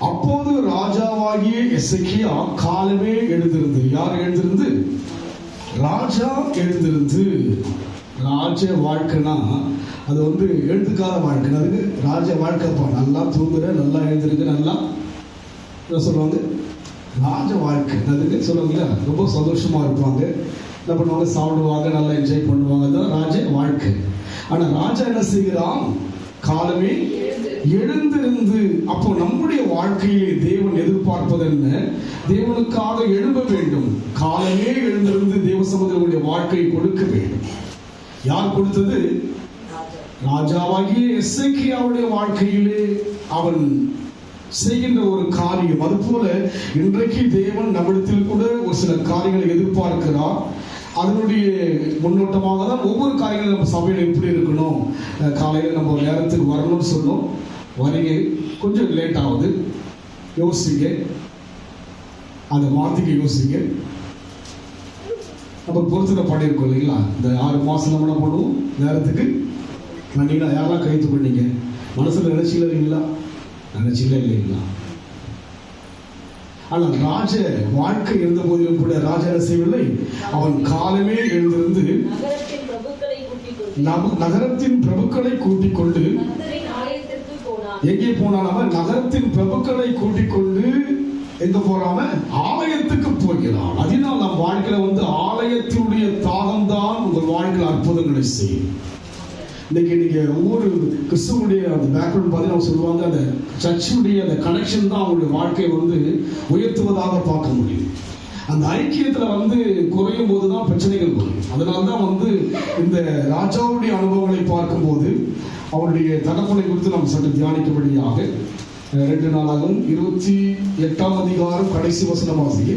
அப்போது ராஜாவாகிய எசேக்கியா காலமே எழுந்திருந்து. யார் எழுந்திருந்து? ராஜா எழுந்திருந்து. ராஜ வாழ்க்கைனா அது எழுதுக்காத வாழ்க்கை. அதுக்கு ராஜ வாழ்க்கைப்பா. நல்லா தூங்குற, நல்லா எழுந்திருக்கு, நல்லா சொல்லுவாங்க ராஜ வாழ்க்கை. அதுக்கு சொல்லுவாங்களா, ரொம்ப சந்தோஷமா இருப்பாங்க, என்ன பண்ணுவாங்க, சாப்பிடுவாங்க, நல்லா என்ஜாய் பண்ணுவாங்க. அதுதான் ராஜ வாழ்க்கை. ஆனா ராஜா என்ன செய்கிறான்? காலமே எழுந்திருந்து. அப்போ நம்முடைய வாழ்க்கையிலே தேவன் எதிர்பார்ப்பது என்ன? தேவனுக்காக எழும்ப வேண்டும். காலமே எழுந்திருந்து தேவ சமூகத்தினுடைய வாழ்க்கையை கொடுக்க வேண்டும். யார் கொடுத்தது? ராஜாவாகிய எசேக்கியாவுடைய வாழ்க்கையிலே அவன் செய்கின்ற ஒரு காரியம். அதுபோல இன்றைக்கு தேவன் நம்மிடத்தில் கூட ஒரு சில காரியங்களை எதிர்பார்க்கிறார். அதனுடைய முன்னோட்டமாக தான் ஒவ்வொரு காரியங்களும் நம்ம சபையில் எப்படி இருக்கணும். காலையில் நம்ம ஒரு நேரத்துக்கு வரணும்னு சொன்னோம். வரீங்க, கொஞ்சம் லேட் ஆகுது, யோசிங்க, அதை மாற்றிக்க யோசிங்க. நம்ம பொறுத்துல பண்ணியிருக்கோம் இல்லைங்களா? இந்த 6 மாதம் நம்ம என்ன பண்ணுவோம்? நேரத்துக்கு பண்ணீங்களா? யாரெல்லாம் கைத்து பண்ணீங்க? மனசில் நினைச்சில இல்லைங்களா? நினைச்சில இல்லைங்களா? ஆனால் ராஜ வாழ்க்கை இருந்த போதிலும் கூட ராஜா என்ன செய்யவில்லை. அவன் காலமே எழுந்திருந்து நகரத்தின் பிரபுக்களை கூட்டிக் கொண்டு எங்கே போனான்? அவன் நகரத்தின் பிரபுக்களை கூட்டிக் கொண்டு எங்க போறாம? ஆலயத்துக்கு போகிறான். அதனால் நம் வாழ்க்கையில ஆலயத்தினுடைய தாகம் தான் உங்கள் வாழ்க்கையில் அற்புதங்களை செய்யும். இன்னைக்கு நீங்க ஒவ்வொரு கிறிஸ்துவனுடைய அந்த பேக்ரவுண்ட் பார்த்தீங்கன்னா சொல்லுவாங்க, அந்த சர்ச்சுடைய அந்த கனெக்ஷன் தான் அவங்களுடைய வாழ்க்கையை உயர்த்துவதாக பார்க்க முடியும். அந்த ஐக்கியத்துல குறையும் போதுதான் பிரச்சனைகள் வரும். அதனால்தான் இந்த ராஜாவுடைய அனுபவங்களை பார்க்கும்போது அவருடைய தகப்பனை குறித்து நாம் சற்று தியானிக்கும்படியாக 2 நாளாகவும் 28ஆம் அதிகாரம் கடைசி வசனம் வாசிக்க.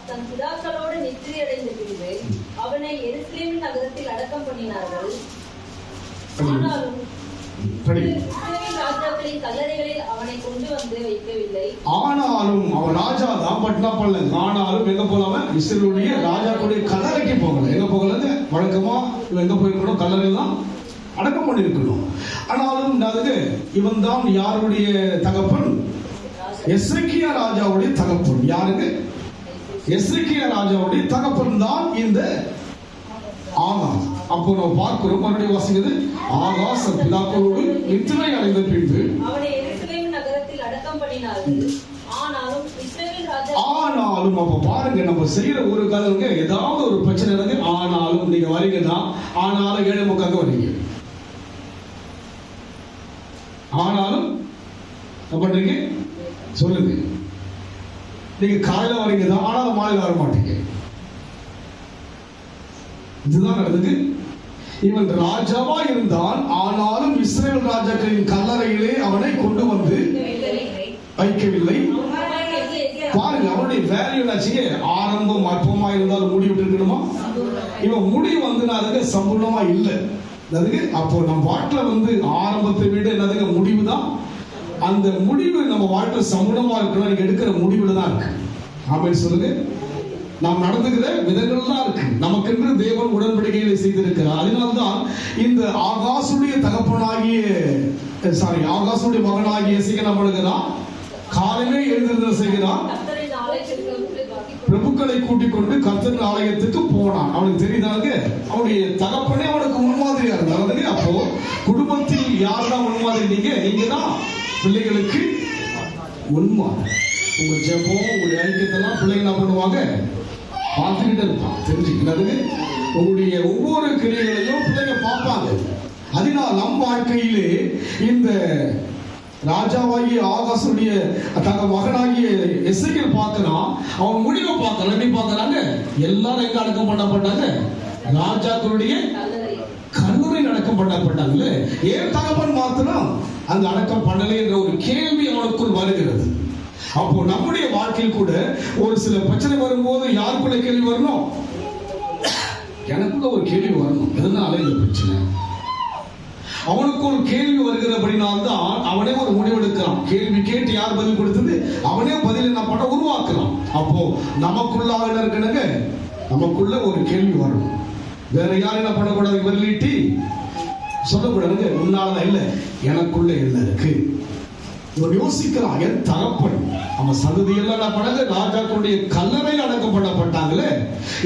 தன் பிதாக்களோடு நித்திரையடைந்த பின்பு அவனை எருசலேமின் நகரத்தில் அடக்கம் பண்ணினார்கள். ஆனாலும் ராஜாக்களின் கல்லறைகளில் அவனை கொண்டு வந்து வைக்கவில்லை. ஆனாலும் அவன் ராஜா தான், பட்னா பண்ணல. ஆனாலும் எங்க போலாம? இஸ்ரேலுடைய ராஜாக்களுடைய கல்லறைக்கு போகல. எங்க போகலங்க? வழக்கமா எங்க போயிருக்கணும்? கல்லறை தான் அடக்கம் பண்ணிருக்கணும். ஆனாலும் அதுக்கு இவன் தான் யாருடைய தகப்பன்? எசேக்கியா ராஜாவுடைய தகப்பன். யாருக்கு? எசேக்கியா ராஜாவுடைய தகப்பன் தான் இந்த ஆகாஸ். அப்போ நம்ம பார்க்கிறோம், மறுபடியும் வாசிக்கிறது, ஆகாஸ் பிதாக்களோடு நித்திரை அடைந்த பின்பு அவனை எருசலேம் நகரத்தில் அடக்கம் பண்ணினார்கள். ஆனாலும் அப்ப பாருங்க, நம்ம செய்யற ஒரு கதைங்க ஏதாவது ஒரு பிரச்சனை இருக்கு. ஆனாலும் நீங்க வரீங்கன்னா, ஆனாலும் 7:30 வரீங்க. ஆனாலும் என்ன பண்றீங்க? சொல்லுங்க. நீங்க காலையில வரீங்க தான், ஆனாலும் மாலையில வர மாட்டீங்க. இதுதான் நடந்தது. இவன் ராஜாவா இருந்தான், ஆனாலும் இஸ்ரேல் ராஜாக்களின் கல்லறையிலே அவனை கொண்டு வந்து வைக்கவில்லை. பாருங்க, அவனுடைய வேல்யூ என்னாச்சு? ஆரம்பம் அற்பமா இருந்தாலும் முடி விட்டு இருக்கணுமா? இவன் முடி அதுக்கு சம்பூர்ணமா இல்லை. அதுக்கு அப்போ நம்ம வாழ்க்கையில ஆரம்பத்தை விட என்னதுங்க? முடிவு தான். அந்த முடிவு நம்ம வாழ்க்கை சம்பூர்ணமா இருக்கணும். நீங்க எடுக்கிற முடிவுல தான் இருக்கு. ஆமென் சொல்லுங்க. நாம் நடந்துகிற விதங்கள் தான் இருக்கு. நமக்கென்று தேவன் உடன்படிக்கைகளை செய்திருக்கிறார். அதனால்தான் இந்த ஆகாசுடைய தகப்பனாகிய ஆகாசுடைய மகனாகிய என்ன பண்ணுகிறான்? காலையிலே எழுந்திருந்த செய்கிறான், பிரபுக்களை கூட்டிக் கொண்டு கர்த்தரின் ஆலயத்துக்கு போனான். அவனுக்கு தெரியுதாங்க, அவனுடைய தகப்பனே அவனுக்கு முன்மாதிரியா இருந்தாங்க. அப்போ குடும்பத்தில் யார் தான் முன்மாதிரி? நீங்க தான் பிள்ளைகளுக்கு முன்மாதிரி. உங்க ஜெபம், உங்களுடைய ஐக்கியத்தெல்லாம் பிள்ளைங்க என்ன பண்ணுவாங்க? பார்த்துக்கிட்டே இருப்பான், தெரிஞ்சுக்கிறது. உங்களுடைய ஒவ்வொரு கிரியைகளையும் பிள்ளைங்க பார்ப்பாங்க. அதனால் நம் வாழ்க்கையிலே இந்த ராஜாவாகிய ஆகாசுடைய மகனாகிய எசேக்கியேல் பார்க்கிறான். அவன் முடிவை பார்க்கறான். எப்படி பார்க்கறாங்க? எல்லாரும் எங்க அடக்கம் பண்ணப்பட்டாங்க? ராஜாக்களுடைய கல்லறையில் அடக்கம் பண்ணப்பட்டாங்களே. ஏன் தகப்பன் மாத்திரம் அங்க அடக்கம் பண்ணலை என்ற ஒரு கேள்வி அவனுக்குள் வருகிறது. அப்போ நம்முடைய வாழ்க்கையில் கூட ஒரு சில பிரச்சனை வரும்போது யாருக்குள்ள கேள்வி வரணும்? எனக்குள்ள ஒரு கேள்வி வரணும். எதனால இந்த பிரச்சனை? அவனுக்கு ஒரு கேள்வி வருகிறபடினால்தான் அவனே ஒரு முடிவெடுக்கிறான். கேள்வி கேட்டு யார் பதில் கொடுத்தது? அவனே பதில் என்ன பண்ண உருவாக்கலாம். அப்போ நமக்குள்ளாக இருக்கணுங்க, நமக்குள்ள ஒரு கேள்வி வரணும். வேற யாரும் என்ன பண்ணக்கூடாது? விரலிட்டி சொல்லக்கூடாதுங்க, உன்னாலதான் இல்ல, எனக்குள்ள என்ன இருக்கு. இவன் யோசிக்கிறான், என் தகப்பன் அவன் சந்ததியெல்லாம் படகு ராஜாக்களுடைய கல்லறையில் அடக்கம் பண்ணப்பட்டாங்களே,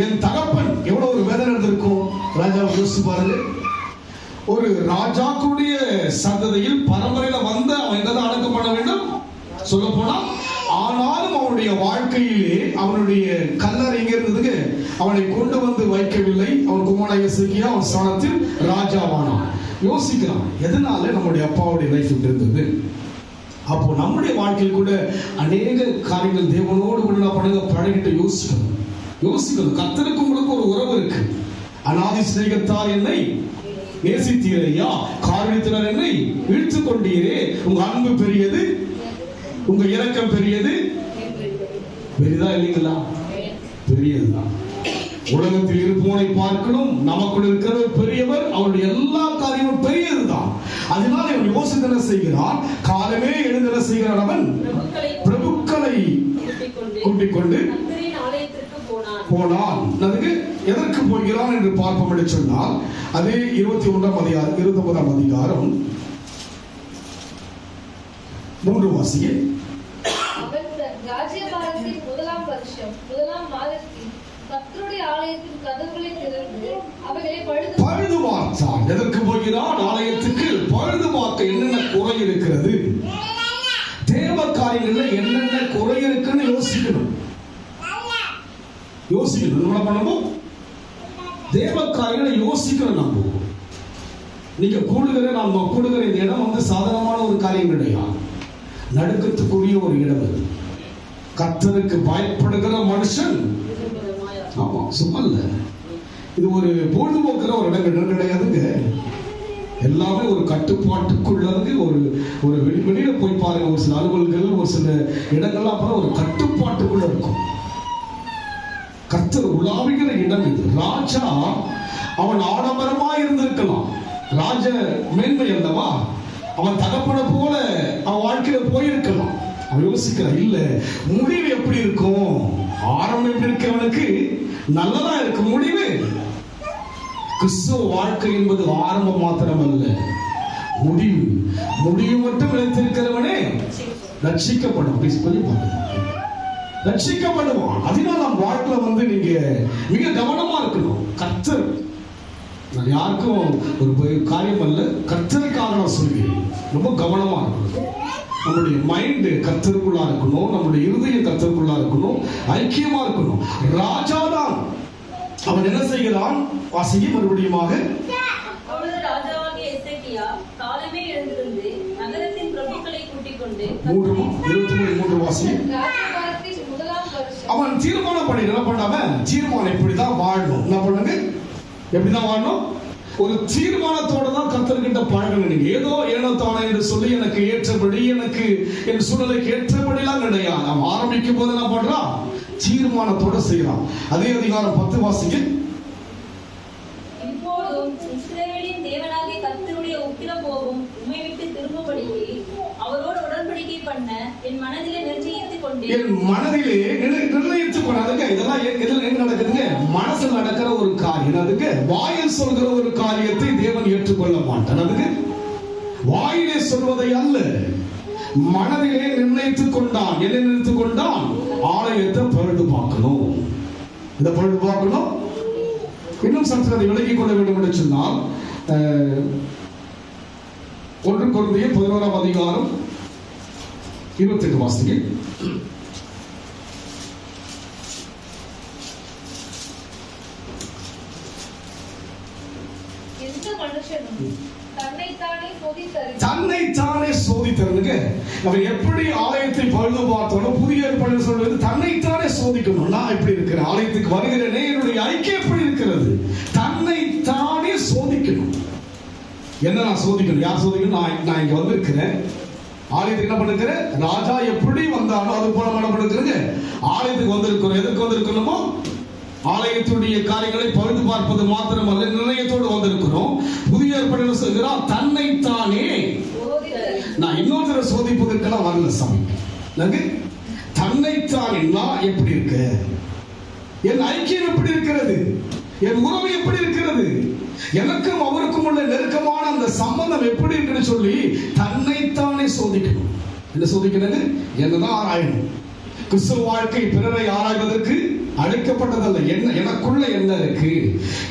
என் தகப்பன் எவ்வளவு ஒரு வேதனை இருந்திருக்கும். ராஜா யோசிச்சு பாருங்க, ஒரு ராஜாக்களுடைய சந்ததியில் பரம்பரையில வந்த அவன் எங்கதான் அடக்கம் பண்ண வேண்டும் சொல்ல போனா. ஆனாலும் அவனுடைய வாழ்க்கையிலே அவனுடைய கல்லறை எங்க இருந்ததுக்கு அவனை கொண்டு வந்து வைக்கவில்லை. அவன் குமாரன் எசேக்கியா அவன் ஸ்தானத்தில் ராஜாவானான். யோசிக்கிறான், எதனால நம்முடைய அப்பாவுடைய லைஃப் இருந்தது. அப்போ நம்முடைய வாழ்க்கையில் கூட அநேக காரியங்கள் தேவனோடு கூட பண்ணுங்க பழகிட்டு யோசிக்கணும். கர்த்தருக்கு உங்களுக்கு ஒரு உறவு இருக்கு. அநாதி சிநேகத்தால் என்னை நேசித்தீரையா, காரணத்தினால் என்னை இழுத்துக் கொண்டீரே, உங்க அன்பு பெரியது, உங்க இரக்கம் பெரியது. பெரிதா இல்லைங்களா? பெரியதுதான். உலகத்தில் இருப்பவனை பார்க்கணும், நமக்குள் இருக்கிற பெரியவர், அவருடைய எல்லா காரியமும் பெரியதுதான். அதனால அவன் யோசித்து என்ன செய்கிறான், காலமே எழுந்து என்ன செய்கிறான், அவன் பிரபுக்களை கூட்டிக் கொண்டு போனான். அதுக்கு எதற்கு போகிறான் என்று பார்ப்போம் என்று சொன்னால், அதே 29ஆம் அதிகாரம் 3 வாசியே. ராஜ்யபாரத்தின் 1ஆம் வருஷம் 1ஆம் மாதத்தில் கர்த்தருடைய ஆலயத்தின் கதவுகளை திறந்து அவைகளை பழுது பார்த்தான். எதற்கு போகிறான்? ஆலயத்துக்கு பழுது பார்க்க என்னென்ன குறை இருக்கிறது, தேவ காரியங்கள்ல என்னென்ன குறை இருக்குன்னு யோசிக்கணும். என்ன பண்ணணும்? தேவ காரியங்களை யோசிக்கணும். நம்ம நீங்க கூடுகிற இந்த இடம் வந்து சாதாரணமான ஒரு காரியம் கிடையாது. நடுக்கத்துக்குரிய ஒரு இடம். கர்த்தருக்கு பயப்படுகிற மனுஷன், ஆமா சும்மா இல்ல, இது ஒரு பொழுதுபோக்குற ஒரு இடம் கிடையாதுங்க. எல்லாமே ஒரு கட்டுப்பாட்டுக்குள்ளது. ஒரு வெளியில போய் பாருங்க, ஒரு சில அலுவல்கள், ஒரு சில இடங்கள்லாம் ஒரு கட்டுப்பாட்டுக்குள்ள இருக்கும். கர்த்தர் உலாவுகிற இடம் இது. ராஜா அவன் ஆடம்பரமா இருந்திருக்கலாம், ராஜ மேன்மை அல்லவா, அவன் தகப்பன போல அவன் வாழ்க்கையில போயிருக்கலாம். அவன் யோசிக்கிறான், இல்ல முடிவு எப்படி இருக்கும், ஆரம்பம் எப்படி இருக்கிறவனுக்கு நல்லதா இருக்கு முடிவு. கிறிஸ்துவ வாழ்க்கை என்பது ஆரம்பம் மாத்திரம் அல்ல, முடிவு மட்டும் நிலைத்திருக்கிறவனே ரட்சிக்கப்படும். ரட்சிக்கப்படுவான். அதனால நம்ம வாழ்க்கையில வந்து நீங்க மிக கவனமா இருக்கணும். கர்த்தர், நான் யாருக்கும் ஒரு காரியம் அல்ல, கர்த்தருக்காக நான் சொல்கிறேன், ரொம்ப கவனமா இருக்கணும். நம்முடைய மைண்ட் கர்த்தருக்குள்ளா இருக்கணும், நம்முடைய இருதயம் கர்த்தருக்குள்ளா இருக்கணும், ஐக்கியமா இருக்கணும். ராஜாதான் அவன் என்ன செய்கிறான், வாசிக்க மறுபடியுமாக. ராஜாவாகிய எசேக்கியா காலமே எழுந்திருந்து நகரத்தின் பிரபுக்களை கூட்டிக் கொண்டு 23 வாசிக்க. அவன் தீர்மானம் பண்ணி என்ன பண்ணாம, தீர்மானம் இப்படிதான் வாழணும். என்ன பண்ணுங்க, எப்படிதான் வாழணும், ஒரு தீர்மானத்தோட தான் கர்த்தர்கிட்ட பழகணும். நீங்க ஏனோ தானே என்று சொல்லி எனக்கு ஏற்றபடி, எனக்கு என் சூழ்நிலைக்கு ஏற்றபடிலாம் கிடையாது. அவன் ஆரம்பிக்கும் போது என்ன பண்றான், தீர்மானத்தோட செய்யறான். அதே அதிகாரம் 10 வாசிக்க. இப்போதும் இஸ்ரவேலின் தேவனாகிய கர்த்தருடைய உக்கிரம் போகும் உம்மை விட்டு திரும்பும்படிக்கு அவரோடு உடன்படிக்கை பண்ண என் மனதிலே நிர்ணயித்துக் கொண்டேன். இதெல்லாம் என்ன நடக்குதுங்க, மனசில் நடக்கிற ஒரு காரியம். அதுக்கு வாயில் சொல்கிற ஒரு காரியத்தை தேவன் ஏற்றுக்கொள்ள மாட்டான். அதுக்கு வாயிலே சொல்வதை அல்ல, மனதிலே நிர்ணயித்துக் கொண்டான். என்ன நினைத்துக் கொண்டான், ஆலயத்தை பழுது பார்க்கணும். இந்த பழுது பார்க்கணும். இன்னும் சற்று அதை விலகிக் கொள்ள வேண்டும் என்று சொன்னால், 1 கொரிந்தியர் 11ஆம் அதிகாரம் 28 வாசிங்க. தன்னைத்தானே சோதித்தருங்க. அவன் எப்படி ஆலயத்தை பழுது பார்த்தோம், புதிய ஏற்பாடு சொல்றது தன்னைத்தானே சோதிக்கணும். நான் எப்படி இருக்கிறேன், ஆலயத்துக்கு வருகிறேனே, என்னுடைய ஐக்கியம் எப்படி இருக்கிறது, தன்னைத்தானே சோதிக்கணும். என்ன நான் சோதிக்கணும், யார் சோதிக்கணும், நான் இங்க வந்திருக்கிறேன், ஆலயத்துக்கு என்ன பண்ணிருக்கிறேன், ராஜா எப்படி வந்தாலும் அது போல என்ன பண்ணிருக்கிறேங்க, ஆலயத்துக்கு வந்திருக்கிறோம். எதற்கு வந்திருக்கணுமோ, ஆலயத்துடைய காரியங்களை பழுது பார்ப்பது மாத்திரமல்ல, நிர்ணயத்தோடு வந்திருக்கிறோம். புதிய ஏற்பாடு சொல்கிறார், தன்னைத்தானே. நான் இன்னொருத்தரை சோதிப்பதற்கெல்லாம் வரல சாமி, தன்னைத்தானே. நான் எப்படி இருக்க, என் ஐக்கியம் எப்படி இருக்கிறது, என் உறவு எப்படி இருக்கிறது, எனக்கும் அவருக்கும் உள்ள நெருக்கமான அந்த சம்பந்தம் எப்படி இருக்குன்னு சொல்லி தன்னைத்தானே சோதிக்கணும். என்ன சோதிக்கிறது? என்னதான் ஆராயணும். கிறிஸ்துவ வாழ்க்கை பிறரை ஆராய்வதற்கு அழைக்கப்பட்டதல்ல. என்ன எனக்குள்ள என்ன இருக்கு,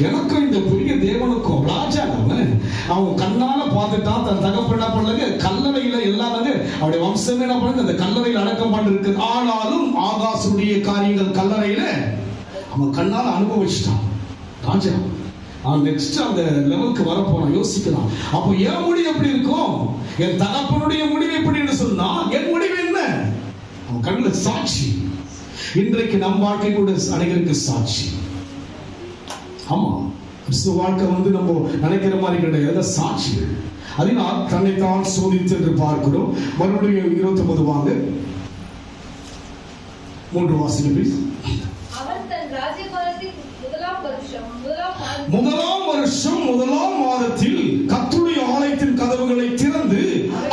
எனக்கும் இந்த பெரிய தேவனுக்கும். ராஜா அவன் கண்ணால பார்த்துட்டான், தன் தகப்பன் என்ன பண்ணல, கல்லறையில எல்லாரும் அவருடைய வம்சமே என்ன பண்ணுங்க அந்த கல்லறையில் அடக்கம் பண்ணிருக்கு. ஆனாலும் ஆகாசுடைய காரியங்கள் கல்லறையில அவன் கண்ணால அனுபவிச்சிட்டான் ராஜா. அவன் நெக்ஸ்ட் அந்த லெவலுக்கு வர போறான். யோசிக்கலாம், அப்போ என் முடிவு எப்படி இருக்கும், என் தகப்பனுடைய முடிவு எப்படி சொன்னா என் முடிவு என்ன? அவன் கண்ணுல சாட்சி. இன்றைக்கு நம் வாழ்க்கை கூட அனைவருக்கு சாட்சி. ஆமா, கிறிஸ்துவ வாழ்க்கை நம்ம நினைக்கிற மாதிரி கிடையாது, சாட்சிகள். அதனால் தன்னைத்தான் சோதித்து என்று பார்க்கிறோம். மறுபடியும் 29 வாங்க, 3 வாசிங்க ப்ளீஸ். அவன் தன் ராஜ்யபாரத்தின் முதலாம் வருஷம் மாதத்தில் கர்த்தருடைய ஆலயத்தின் கதவுகளை திறந்து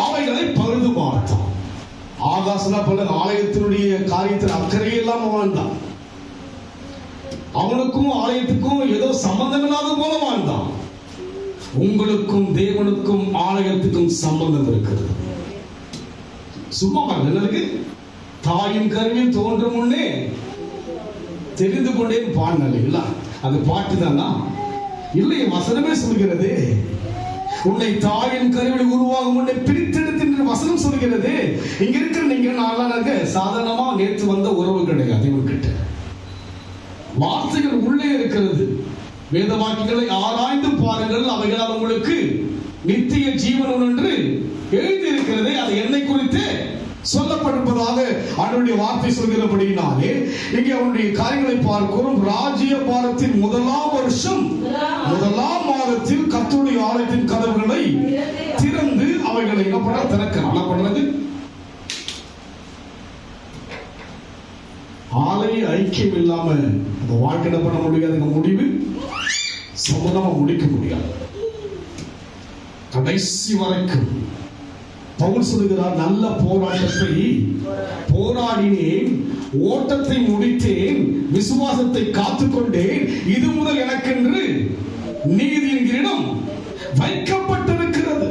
அவைகளை பழுது பார்த்தான். ஆகாசனா பல ஆலயத்தினுடைய காரியத்தில் அக்கறை இல்லாம வாழ்ந்தான். அவனுக்கும் ஆலயத்துக்கும் ஏதோ சம்பந்தம் இல்லாத போல வாழ்ந்தான். உங்களுக்கும் தேவனுக்கும் ஆலயத்துக்கும் சம்பந்தம் இருக்கிறது. சும்மா இருக்கு. தாயின் கருவில் தோன்றும் முன்னே தெரிந்து கொண்டே பாடின இல்லைங்களா? அது பாட்டு தானா? இல்லை, வசனமே சொல்கிறது. உன்னை தாயின் கருவில் உருவாகும் முன்னே பிரித்தெடுத்து என்று வசனம் சொல்கிறது. இங்க இருக்கிற நீங்க நாளாக சாதாரணமா நேற்று வந்த உறவு கிடையாது. இவன்கிட்ட வார்த்தைகள் உள்ளே இருக்கிறது. வேத வாக்கியங்களை ஆராய்ந்து பாருங்கள், அவைகளால் உங்களுக்கு நித்திய ஜீவன் என்று எழுதி இருக்கிறதே. அது என்னை குறித்து சொல்லப்பட்டிருப்பதாக அவனுடைய வார்த்தை சொல்கிறபடியினாலே இங்கே அவனுடைய காரியங்களை பார்க்கிறோம். ராஜ்ய பாரத்தின் முதலாம் வருஷம் முதலாம் மாதத்தில் கர்த்தருடைய ஆலயத்தின் கதவுகளை திறந்து அவைகளை என்ன பண்ண திறக்கிறது. ஆலய ஐக்கியம் இல்லாம அந்த வாழ்க்கை என்ன பண்ண முடியாது. முடிவு சம்பந்தமா முடிக்க முடியாது. கடைசி வரைக்கும் பவுல் சொல்லுகிறார், நல்ல போராட்டத்தை போராடினேன், ஓட்டத்தை முடித்தேன், விசுவாசத்தை காத்துக்கொண்டேன். இது முதல் எனக்கென்று நீதியின் கிரீடம் வைக்கப்பட்டிருக்கிறது.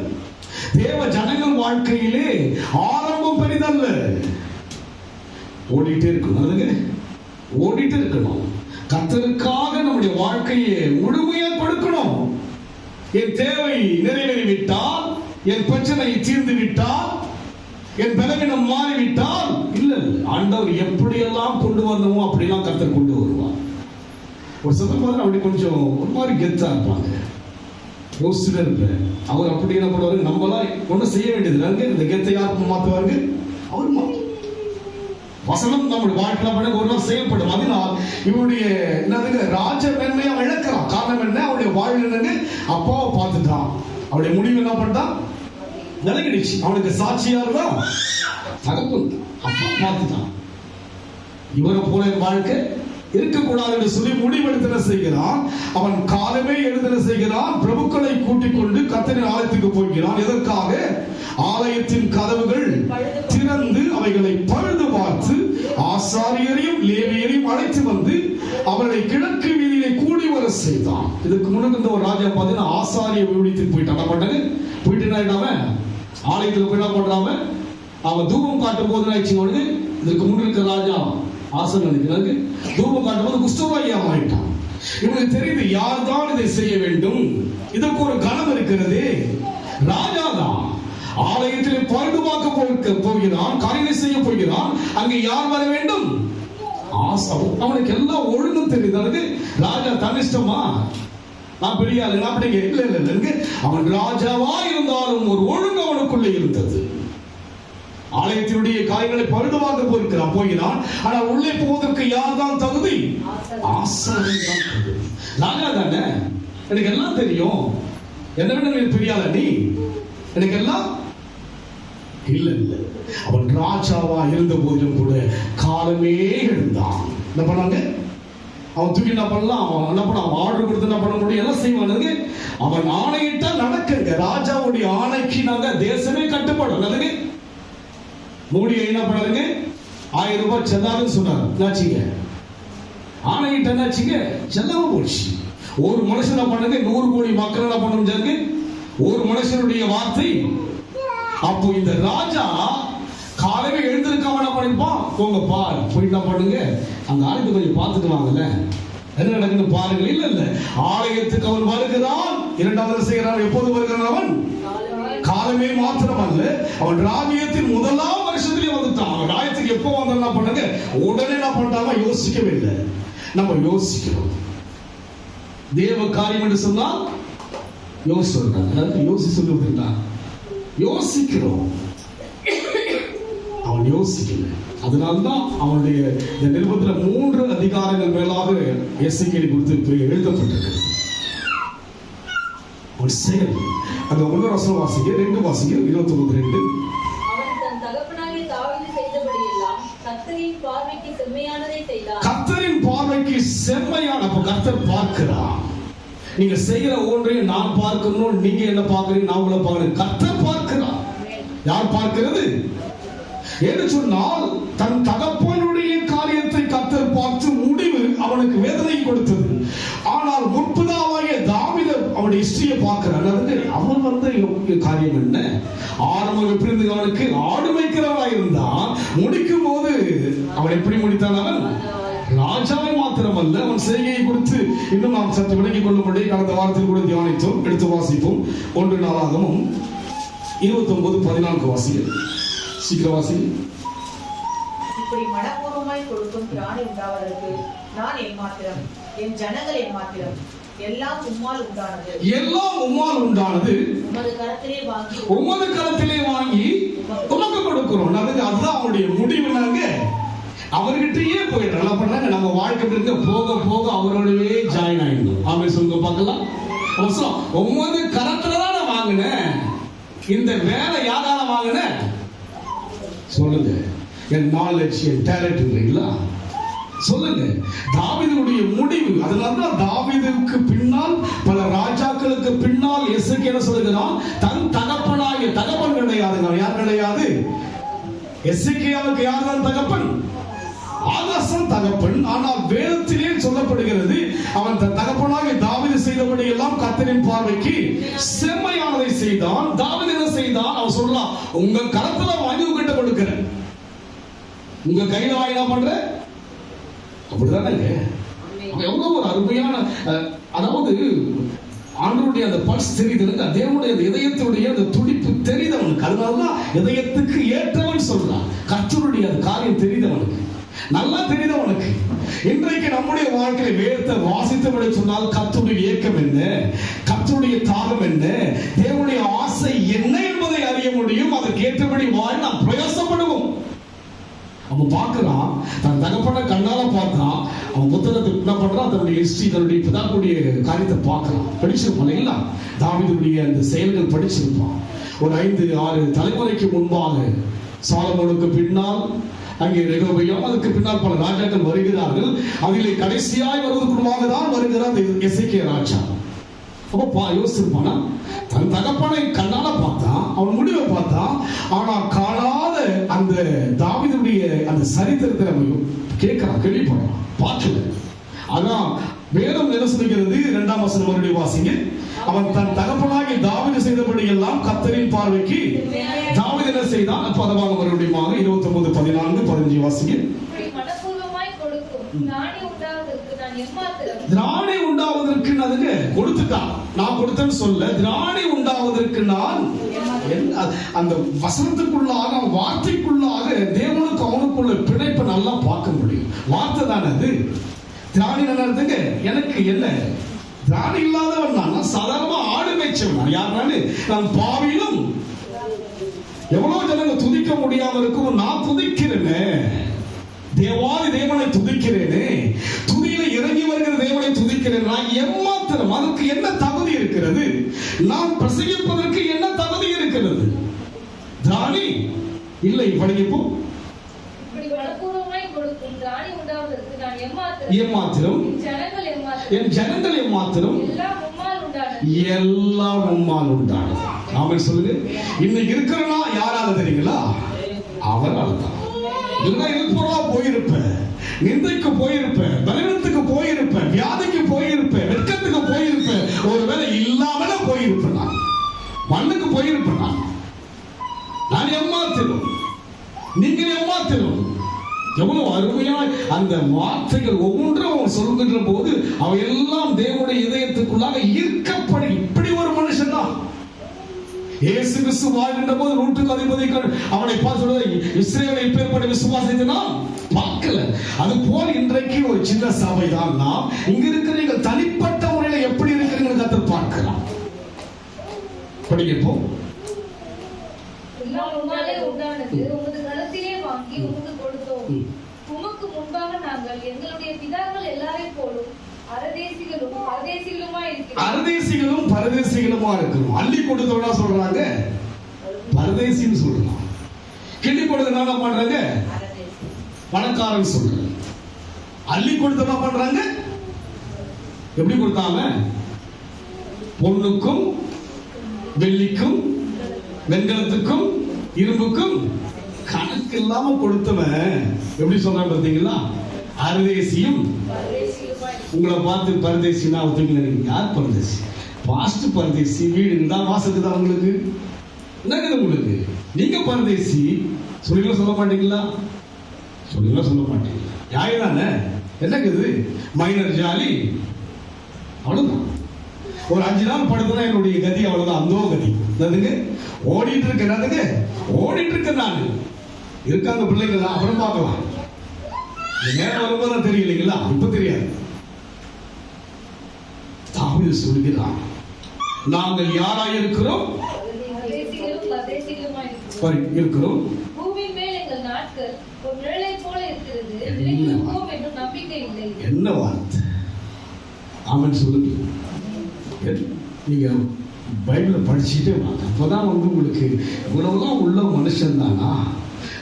தேவ ஜனங்கள் வாழ்க்கையிலே ஆரம்பம் பெரிதல்ல. ஓடிட்டே இருக்கணும், ஓடிட்டே இருக்கணும். கர்த்தருக்காக நம்முடைய வாழ்க்கையை முழுமையாக கொடுக்கணும். என் தேவை நிறைவேறிவிட்டால், என் பிரச்சனை தீர்ந்து விட்டால், என் பலவீனம் மாறிவிட்டால், இல்ல ஆண்டவர் எப்படியெல்லாம் கொண்டு வந்தோமோ அப்படிலாம் கர்த்தர் கொண்டு வருவார். ஒரு சந்தர்ப்பத்தில் அப்படி கொஞ்சம் ஒரு மாதிரி கெத்தா இருப்பாங்க. யோசிச்சுட்டு இருப்பேன், அவர் அப்படி என்ன பண்ணுவாரு, நம்மளாம் ஒன்றும் செய்ய வேண்டியது. இந்த கெத்தை யாருக்கு மாத்துவாரு? அவர் மாத்து. வசனம் நம்முடைய வாழ்க்கையில பண்ண ஒரு நாள் செயல்படும். அதனால் இவனுடைய என்னதுங்க ராஜ மேன்மையா இழக்கிறான். காரணம் என்ன? அவனுடைய வாழ்க்கை அப்பாவை பார்த்துட்டான். அவருடைய முடிவு என்ன பண்ணிட்டான்? விலகிடுச்சு. அவனுக்கு சாட்சியா இருந்தான் தகப்பன், அப்பா பார்த்துட்டான். இவரை போல வாழ்க்கை இருக்கக்கூடாது என்று சொல்லி முடிவெடுத்து செய்கிறான். அவன் காலமே எழுதன செய்கிறான். பிரபுக்களை கூட்டிக் கொண்டு கர்த்தரின் ஆலயத்துக்கு போகிறான். எதற்காக? ஆலயத்தின் கதவுகள் திறந்து அவைகளை பழுது பார்த்து ஆசாரியரையும் லேவியரையும் அழைத்து வந்து அவர்களை கிழக்கு வீதியிலே கூடி வர செய்தான். இதுக்கு முன்னுக்கு ஒரு ராஜா பார்த்தீங்கன்னா ஆசாரிய ஊழியத்துக்கு போயிட்டான். போயிட்டு ஆலயத்துக்கு போய் என்ன பண்றாம அவன் தூபம் காட்டும் போது ஆயிடுச்சு. இதுக்கு முன்னிருக்க ராஜா ஆசனுக்கு தூபம் காட்டும் போது குஷ்டரோகியா மாறிட்டான். இவனுக்கு தெரியுது யார் தான் இதை செய்ய வேண்டும். இதற்கு ஒரு கணம் இருக்கிறது. ராஜா தான் ஆலயத்தில் பழுது பார்க்க போகிறான், காரியங்களை செய்ய போகிறான். அங்கே யார் வர வேண்டும்? அவனுக்கு எல்லாம் ஒழுங்கும் தெரியுது. ராஜா தனிஷ்டமா நான் பெரிய ஆளு அப்படிங்க இல்ல இல்ல. அவன் ராஜாவா இருந்தாலும் ஒரு ஒழுங்கு அவனுக்குள்ளே இருந்தது. ஆலயத்தினுடைய காரியங்களை பழுதுவாக்க போகிறான். ஆனால் உள்ளே போவதற்கு யார் தான் தகுதி? ஆசாரியன் தான் தகுதி. ராஜா தானே, எனக்கு எல்லாம் தெரியும், என்ன விட பெரிய ஆளா நீ? எனக்கு எல்லாம் இல்ல இல்ல. அவன் ராஜாவா இருந்த போதிலும் கூட காலமே எழுந்தான். என்ன பண்ணாங்க? அவன் தூக்கி என்ன பண்ணலாம்? அவன் என்ன பண்ண ஆர்டர் கொடுத்து என்ன பண்ண முடியும்? எல்லாம் செய்வானுங்க. அவன் ஆணையிட்டா நடக்குங்க. ராஜாவுடைய ஆணைக்கு நாங்க தேசமே கட்டுப்படும். மோடி என்ன பண்ணாருங்க? 1000 ரூபாய் செல்லாதுன்னு சொன்னார். என்னாச்சுங்க? ஆணையிட்ட என்னாச்சுங்க? செல்லாம போச்சு. ஒரு மனுஷன் பண்ணுங்க 100 கோடி மக்கள் என்ன பண்ண முடியாது? ஒரு மனுஷனுடைய வார்த்தை. அப்போ இந்த ராஜா காலையில எழுந்திருக்காம என்ன பண்ணிருப்பான், போங்கப்பா போய் என்ன பண்ணுங்க, அந்த ஆளுக்கு கொஞ்சம் பார்த்துட்டு வாங்கல, என்ன நடக்குன்னு பாருங்க. இல்ல இல்ல, ஆலயத்துக்கு அவன் வருகிறான். இரண்டாவது செய்கிறான். எப்போது வருகிறான் அவன்? காலமே மாத்திரம் அல்ல, அவன் ராஜ்யத்தின் முதலாம் வருஷத்திலே வந்துட்டான். அவன் ராஜ்யத்துக்கு எப்போ வந்து என்ன பண்ணுங்க, உடனே என்ன பண்ணிட்டாங்க, யோசிக்கவே இல்லை. நம்ம யோசிக்கிறோம். தேவ காரியம் என்று சொன்னால் யோசி சொல்லுவாங்க, யோசிக்கிறோம். அவன் யோசிக்கல. அதனால்தான் அவனுடைய இந்த நிருபத்துல 3 அதிகாரங்கள் மேலாக எசேக்கியேலை குறித்து எழுதப்பட்டிருக்கு. ஒரு செயல். அந்த 1 வசனம் வாசிங்க, 2 வாசிங்க, 29:2. அவன் தன் தகப்பனாகிய தாவீது செய்தபடியெல்லாம் கர்த்தரின் பார்வைக்கு செம்மையானதை செய்தான். கர்த்தரின் பார்வைக்கு செம்மையான. அப்ப கர்த்தர் பார்க்கிறார். நீங்க செய்யற ஒன்றையும் நான் பார்க்கணும், நீங்க என்ன பார்க்கறீங்க, நான் உங்களை பார்க்கிறேன். கர்த்தர் பார்க்கிறார். யார் பார்க்கிறது என்று சொன்னால், தன் தகப்பனுடைய காரியத்தை கர்த்தர் பார்த்து முடிவு அவனுக்கு வேதனை கொடுத்தது. ஆனால் முற்பதாவாகிய தாவீது அவனுடைய ஹிஸ்டரியை பார்க்கிறார். அவன் வந்து காரியம் என்ன, ஆரம்பம் எப்படி இருந்தது, அவனுக்கு ஆடு மேய்க்கிறவனாக இருந்தான். முடிக்கும் போது அவன் எப்படி முடித்தான், அவன் ராஜாவை மாத்திரமல்ல, அவன் செய்கையை குறித்து இன்னும் நாம் சற்று விளங்கிக் கொள்ளும்படி கடந்த வாரத்தில் கூட தியானித்தோம். எடுத்து வாசிப்போம். 1 நாளாகமம் 29:14 வாசிகள். சீக்கிரம் வாசிகள். இப்படி மனப்பூர்வமாய் கொடுக்கும் திராணி உண்டாவதற்கு நான் எம்மாத்திரம், என் ஜனங்கள் எம்மாத்திரம், எல்லாம் உம்மால் உண்டானது. எல்லாம் உம்மால் உண்டானது. உமது கரத்திலே வாங்கி உமக்கு கொடுக்கிறோம். அதுதான் அவனுடைய முடிவு. நாங்க அவர்கிட்டயே போயிடும். நல்லா பண்ணாங்க. நம்ம வாழ்க்கை இருக்க போக போக அவரோடவே ஜாயின் ஆயிடும். ஆமே சொல்லுங்க பார்க்கலாம். உமது கரத்துல தான் நான் வாங்கினேன். இந்த வேலை யாரால வாங்கினேன் சொல்லுங்க. என் நாலேஜ், என் டேலண்ட் இல்லைங்களா சொல்லுங்க. தாவீதுடைய முடிவு. அதனால்தான் தாவீதுக்கு பின்னால் பல ராஜாக்களுக்கு பின்னால் எசேக்கியேல் என்ன சொல்லுகிறான், தன் தகப்பனாகிய தகப்பன் கிடையாது. யார் கிடையாது? எசேக்கியாவுக்கு யார் தான் தகப்பன்? ஆகாசம் தகப்பன். ஆனால் வேதத்திலே சொல்லப்படுகிறது, அவன் தன் தகப்பனாகிய தாவீது செய்தபடி எல்லாம் கர்த்தரின் பார்வைக்கு செம்மையானதை செய்தான். தாவீது என்ன செய்தான்? அவன் சொல்றான், உங்க கரத்துல வாங்கி உங்ககிட்ட கொடுக்கிறேன், உங்க கையில வாங்கி என்ன பண்ற, அப்படிதானே? எவ்வளவு ஒரு அருமையான, அதாவது ஆண்டவருடைய அந்த பல்ஸ் தெரியுது, தேவனுடைய இதயத்தினுடைய அந்த துடிப்பு தெரியுதவனுக்கு. அதனாலதான் இதயத்துக்கு ஏற்றவன் சொல்றான். கர்த்தருடைய அந்த காரியம் தெரியுதவனுக்கு, நல்லா தெரியுதவனுக்கு. இன்றைக்கு நம்முடைய வாழ்க்கையை வேதத்தை வாசித்தபடி சொன்னால் கர்த்தருடைய ஏக்கம் என்ன, கர்த்தருடைய தாகம் என்ன, தேவனுடைய ஆசை என்ன என்பதை அறிய முடியும். அதற்கு ஏற்றபடி வாழ நாம் பிரயாசப்படுவோம். அவன் பார்க்கிறான், தன் தகப்பன கண்ணால பார்க்கிறான். அவன் புத்தகத்தை என்ன பண்றான், தன்னுடைய ஹிஸ்டரி, தன்னுடைய பிதாக்குடைய காரியத்தை பார்க்கிறான். படிச்சிருப்பான் இல்லைங்களா? தாவீதுடைய அந்த செயல்கள் படிச்சிருப்பான். ஒரு 5-6 தலைமுறைக்கு முன்பாக சாலமோனுக்கு பின்னால் அங்கே ரெகோபெயாம், அதுக்கு பின்னால் பல ராஜாக்கள் வருகிறார்கள். அதிலே கடைசியாய் வருவதற்குமாக தான் வருகிறார் எசேக்கியா ராஜா. அப்ப யோசிச்சிருப்பானா, தன் தகப்பனை கண்ணால பார்த்தான், அவன் முடிவை பார்த்தான். ஆனா காணாத அந்த தாவீதுடைய அந்த சரித்திரத்தை நம்ம கேட்கிறான், கேள்விப்படுறான், பார்க்கல. ஆனா வேதம் என்ன சொல்கிறது? 2ஆம் வசனம் மறுபடியும் வாசிங்க. அவன் தன் தகப்பனாகிய தாவீது செய்தபடி எல்லாம் கர்த்தரின் பார்வைக்கு. தாவீது என்ன செய்தான்? பதமாக மறுபடியும் 29:14-15 வாசிங்க. திராணி உண்டாவதற்கு அதுக்கு கொடுத்துட்டான். நான் கொடுத்தேன்னு சொல்ல, திராணி உண்டாவதற்கு நான் அந்த வசனத்துக்குள்ளாக, வார்த்தைக்குள்ளாக தேவனுக்கு அவனுக்குள்ள பிணைப்பை நல்லா பார்க்க முடியும். வார்த்தை தானே அது. திராணி நடத்துங்க. எனக்கு என்ன திராணி இல்லாதவன் நான் சாதாரணமா ஆடு மேய்ச்சவன். யாருனால நான் பாவிலும் எவ்வளவு ஜனங்க துதிக்க முடியாம இருக்கும், நான் துதிக்கிறேனே, தேவாதி தேவனை துதிக்கிறேனே, துதியில இறங்கி வருகிற தேவனை துதிக்கிறேன். நான் எம்மாத்திரம், அதுக்கு என்ன தகுதி இருக்கிறது? நான் பிரசங்கிப்பதற்கு என்ன தகுதி இருக்கிறது? திராணி இல்லை. படிப்போ எம்மாத்திரம், என் ஜனங்கள் எம்மாத்திரம், எல்லாம் உம்மால் உண்டானது. ஆமென் சொல்லுங்க. இன்னைக்கு இருக்கிறனா யாரால தெரியுங்களா? அவரால் தான். போயிருப்பேன், நிந்தைக்கு போயிருப்பேன், பலவீனத்துக்கு போயிருப்பேன், வியாதிக்கு போயிருப்பேன், வெட்கத்துக்கு போயிருப்பேன், ஒருவேளை இல்லாமல போயிருப்பேன். நான் மண்ணுக்கு போயிருப்பேன் நான் ஏமாத்திரும், நீங்கள் ஏமாத்திரும். எவ்வளவு அருமையாய் அந்த வார்த்தைகள் ஒவ்வொன்றும் அவன் சொல்கின்ற போது அவையெல்லாம் தேவனுடைய இதயத்துக்குள்ளாக ஈர்க்கப்படி. இப்படி ஒரு மனுஷன் தான் இயேசு கிறிஸ்து வாழ்கின்ற போது 100க்கு அதிபதிகள் அவனை பார்த்து சொல்வது, இஸ்ரவேலை இப்பேற்பட்ட விசுவாசத்தை நாம் பார்க்கல. அது போல் இன்றைக்கு ஒரு சின்ன சபை தான் நாம். இங்க இருக்கிற தனிப்பட்ட முறையில் எப்படி இருக்கிறீங்க கர்த்தர் பார்க்கலாம். படிக்கப்போ எல்லாம் உம்மாலே உண்டானது, உமது கரத்திலே வாங்கி உமக்கு கொடுத்தோம். உமக்கு முன்பாக நாங்கள் எங்களுடைய பிதாக்கள் எல்லாரையும் போலும் அரதேசிகளும் பரதேசிகளுமா இருக்கணும். அள்ளி கொடுத்தவனா சொல்றாங்க பரதேசின்னு சொல்றான். கிள்ளி கொடுத்தவனா பண்றாங்க பணக்காரன் சொல்றாங்க. அள்ளி கொடுத்தவனா பண்றாங்க எப்படி கொடுத்தாங்க? பொண்ணுக்கும் வெள்ளிக்கும் வெண்கலத்துக்கும் இரும்புக்கும் கணக்கு இல்லாம கொடுத்தவன் எப்படி சொல்றான் பார்த்தீங்களா? அரதேசியும். உங்களை பார்த்து பரதேசினா ஒத்துக்கீங்க. யார் பரதேசி? பாஸ்ட் பரதேசி. வீடு தான் வாசலுக்கு தான் உங்களுக்கு என்னங்க உங்களுக்கு. நீங்க பரதேசி சொல்லிங்களா சொல்ல மாட்டீங்களா? சொல்லிங்களா சொல்ல மாட்டீங்களா? யாரு தானே என்னக்குது மைனர் ஜாலி அவ்வளவுதான். ஒரு 5 நாள் படுத்தா என்னுடைய கதி அவ்வளவுதான். அந்த கதி அதுங்க ஓடிட்டு இருக்கேன், ஓடிட்டு இருக்கேன் நான். இருக்காங்க பிள்ளைங்களா, அப்புறம் பார்க்கலாம். நேரம் வரும்போது தெரியலைங்களா? இப்ப தெரியாது. தாவீது சொல்கிறான், நாங்கள் யாராய் இருக்கிறோம்? இருக்கிறோம். பூமியின் மேல் எங்கள் நாட்கள் ஒரு நிழலை போல இருக்கிறது. நம்பிக்கை இல்லை. என்ன வார்த்தை! ஆமென் சொல்லுங்க. நீங்க பைபிளை படிச்சுட்டே வாங்க. அப்பதான் உங்களுக்கு இவ்வளவுதான் உள்ள மனுஷன் தானா?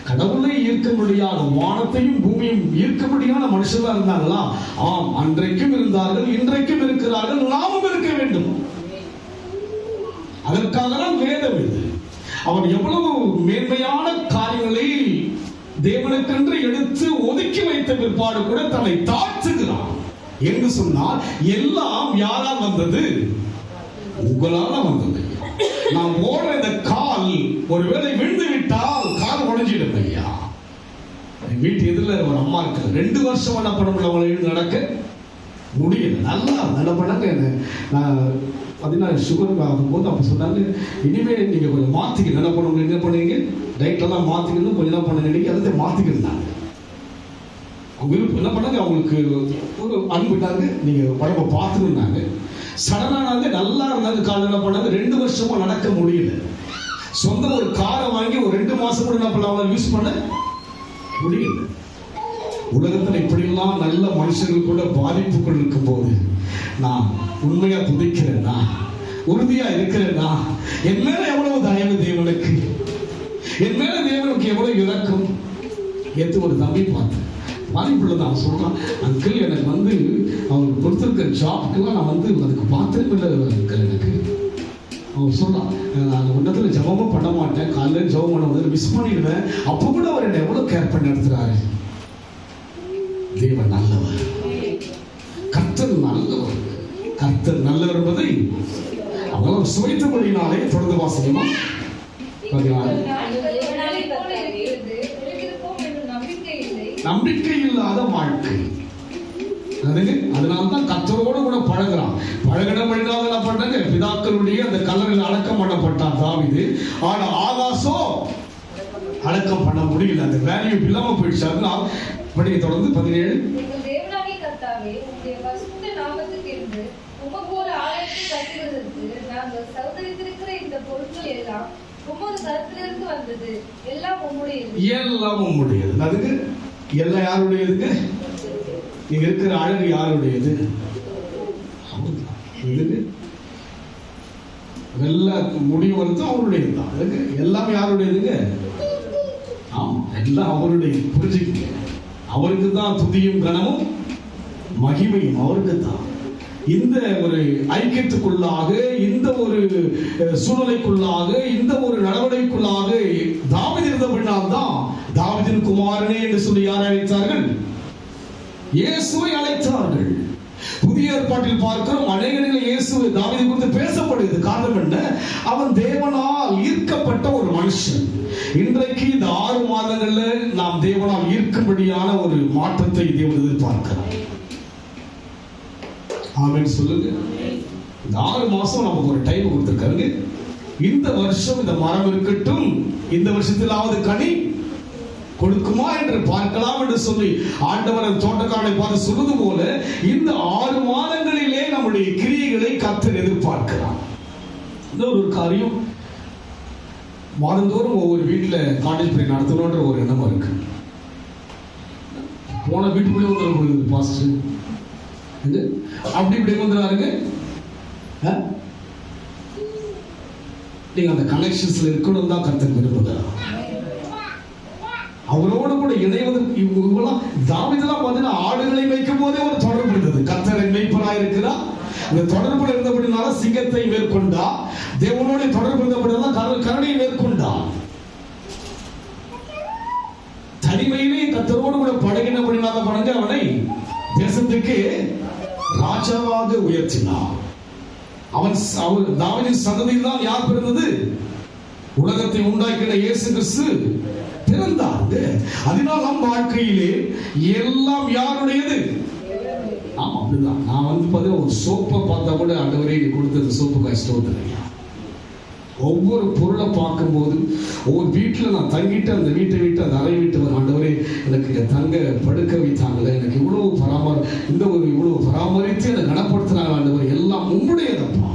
கடவுளை ஈர்க்க முடியாத, வானத்தையும் பூமியும் ஈர்க்க முடியாத மனுஷனா இருந்தாங்களா? ஆம், அன்றைக்கும் இருந்தார்கள், இன்றைக்கும் இருக்கிறார்கள், நாமும் இருக்க வேண்டும். அதற்காக தான் வேதம் இது. அவன் எவ்வளவு மேன்மையான காரியங்களை தேவனுக்கென்று எடுத்து ஒதுக்கி வைத்த பிற்பாடு கூட தன்னை தாழ்த்துகிறான். என்று சொன்னால் எல்லாம் யாரால் வந்தது? உங்களால வந்தது. நான் ஓடுற இந்த கால் ஒருவேளை விழுந்து விட்டால் கால் உடைஞ்சிடும் ஐயா. வீட்டு எதிரில் ஒரு அம்மா இருக்கு, 2 வருஷம் என்ன பண்ண முடியல, அவங்களை எழுந்து நடக்க முடியல. நல்லா என்ன பண்ணாங்க, நான் பார்த்தீங்கன்னா சுகர் ஆகும்போது அப்போ சொன்னாங்க, இனிமேல் நீங்கள் கொஞ்சம் மாற்றிக்கணும். என்ன பண்ண முடியும், என்ன பண்ணுவீங்க, டைட்டெல்லாம் மாற்றிக்கணும், கொஞ்சம் என்ன பண்ணுங்க, அதை மாற்றிக்கணும். அவங்க என்ன பண்ணாங்க, அவங்களுக்கு ஒரு அனுப்பிட்டாங்க, நீங்கள் உடம்பை பார்த்துருந்தாங்க. சடனாக நல்லா இருந்தாங்க. காலம் என்ன பண்ணாங்க, 2 வருஷமா நடக்க முடியல. சொந்த ஒரு காரை வாங்கி ஒரு 2 மாசம் கூட என்ன பண்ண யூஸ் பண்ண முடியல. உலகத்தில் இப்படிலாம் நல்ல மனுஷர்கள் கூட பாதிப்புகள் இருக்கும் போது நான் உண்மையா துதிக்கிறேன்னா, உறுதியா இருக்கிறேன்னா, என் மேல எவ்வளவு தயவு தேவனுக்கு, என் மேல தேவனுக்கு எவ்வளவு இறக்கும். ஏத்து ஒரு தம்பி பார்த்து பாதிப்புள்ள தான் சொல்றான், அங்கிள் எனக்கு அவங்களுக்கு கொடுத்துருக்க ஜாப்க்கெல்லாம் நான் அதுக்கு பார்த்துருப்பில்லை அங்கிள். எனக்கு அவன் சொல்றான், நான் ஒன்றத்தில் ஜபமும் பண்ண மாட்டேன், காலையில் ஜபம் பண்ண மிஸ் பண்ணிடுவேன். அப்போ கூட அவர் என்னை எவ்வளவு கேர் பண்ணி நடத்துறாரு. தேவன் நல்லவர், கர்த்தர் நல்லவர். கர்த்தர் நல்லவர் என்பதை அவங்களும் சுவைத்தபடினாலே தொடர்ந்து வாசிக்கமா. நம்பிக்கை இல்லாத வாழ்க்கை. அதனால்தான் கர்த்தரோடு கூட பழகுறான். பழகின வழியாக என்ன பண்றாங்க, பிதாக்களுடைய அந்த கல்லறையில் அடக்கம் பண்ணப்பட்டான் தாவீது. ஆனா ஆகாசோ அடக்கம் பண்ண முடியல, அந்த வேல்யூ இல்லாம போயிடுச்சு. அதனால் படிக்க தொடர்ந்து 17. எல்லாம் உம்முடையது. அதுக்கு எல்லாம் யாருடையதுங்க? நீங்க இருக்கிற அழகு யாருடையது? எல்லாம் முடிவு வந்து அவருடையது தான். அதுக்கு எல்லாம் யாருடையதுங்க? ஆமா, எல்லாம் அவருடைய. புரிஞ்சுக்க, அவருக்கு தான் துதியும் கனமும் மகிமையும் அவருக்கு தான். இந்த ஒரு ஐக்கியத்துக்குள்ளாக, இந்த ஒரு சூழ்நிலைக்குள்ளாக, இந்த ஒரு நடவடிக்கைக்குள்ளாக தாவீது இருந்தபடினால் தான் தாவீதின் குமாரனே என்று சொல்லி யாரை அழைத்தார்கள்? இயேசுவை அழைத்தார்கள். புதிய ஏற்பாட்டில் பார்க்கிறோம் அநேக இடங்களில் இயேசு தாவீதை குறித்து பேசப்படுகிறது. காரணம் என்ன? அவன் தேவனால் ஈர்க்கப்பட்ட ஒரு மனுஷன். இன்றைக்கு இந்த 6 மாதங்கள்ல நாம் தேவனால் ஈர்க்கும்படியான ஒரு மாற்றத்தை தேவன் எதிர்பார்க்கிறார். ஆமென் சொல்லுங்க. இந்த 6 மாசம் நமக்கு ஒரு டைம் கொடுத்திருக்காங்க. இந்த வருஷம் இந்த மரம் இருக்கட்டும், இந்த வருஷத்திலாவது கனி கொடுக்குமா என்று பார்க்கலாம் என்று சொல்லி ஆண்டவர் தோட்டக்காரனை பார்த்து சொல்வது போல இந்த 6 மாதங்களிலே நம்முடைய கிரியைகளை கர்த்தர் எதிர்பார்க்கிறார். இன்னொரு காரியம், மாதந்தோறும் ஒவ்வொரு வீட்டில் காலேஜ் பிரே நடத்தணுன்ற ஒரு எண்ணம் இருக்கு. போன வீட்டுக்குள்ளே வந்துடக்கூடாது பாஸ்டர், அப்படி இப்படி வந்துடுறாருங்க. நீங்க அந்த கனெக்ஷன்ஸ்ல இருக்கணும் தான் கர்த்தர் விரும்புகிறார். அவரோடு கூட இணைவதற்கு இவங்கெல்லாம் தாவீதெல்லாம் பார்த்தீங்கன்னா ஆடுகளை மேய்க்கும் போதே ஒரு தொடர்பு இருந்தது. கர்த்தர் மேய்ப்பனாய் இருக்கிறார். இந்த தொடர்பு இருந்தபடினால சிங்கத்தை மேற்கொண்டா, தேவனோட தொடர்பு இருந்தபடினால கரடியை மேற்கொண்டா. தனிமையிலே கர்த்தரோடு கூட பழகினபடினால பணங்க அவனை தேசத்துக்கு ராஜாவாக உயர்த்தினார். அவன் தாவீதின் சந்ததியில் தான் யார் பிறந்தது? உலகத்தை உண்டாக்கின இயேசு கிறிஸ்து பிறந்தாங்க. அதனால் நம் வாழ்க்கையிலே எல்லாம் யாருடையது? ஆமா, அப்படிதான். நான் பார்த்தீங்கன்னா ஒரு சோப்பை பார்த்தா கூட ஆண்டவரே நீ கொடுத்தது சோப்புக்காய் ஸ்தோத்திரம். ஒவ்வொரு பொருளை பார்க்கும்போது ஒவ்வொரு வீட்டில் நான் தங்கிட்டு அந்த வீட்டை விட்டு அந்த அறை விட்டு வர ஆண்டவரே எனக்கு இங்கே தங்க படுக்க வைத்தாங்களே, எனக்கு இவ்வளவு இவ்வளவு பராமரித்து அதை கனப்படுத்துறாங்க ஆண்டவர், எல்லாம் உம்முடையதப்பா.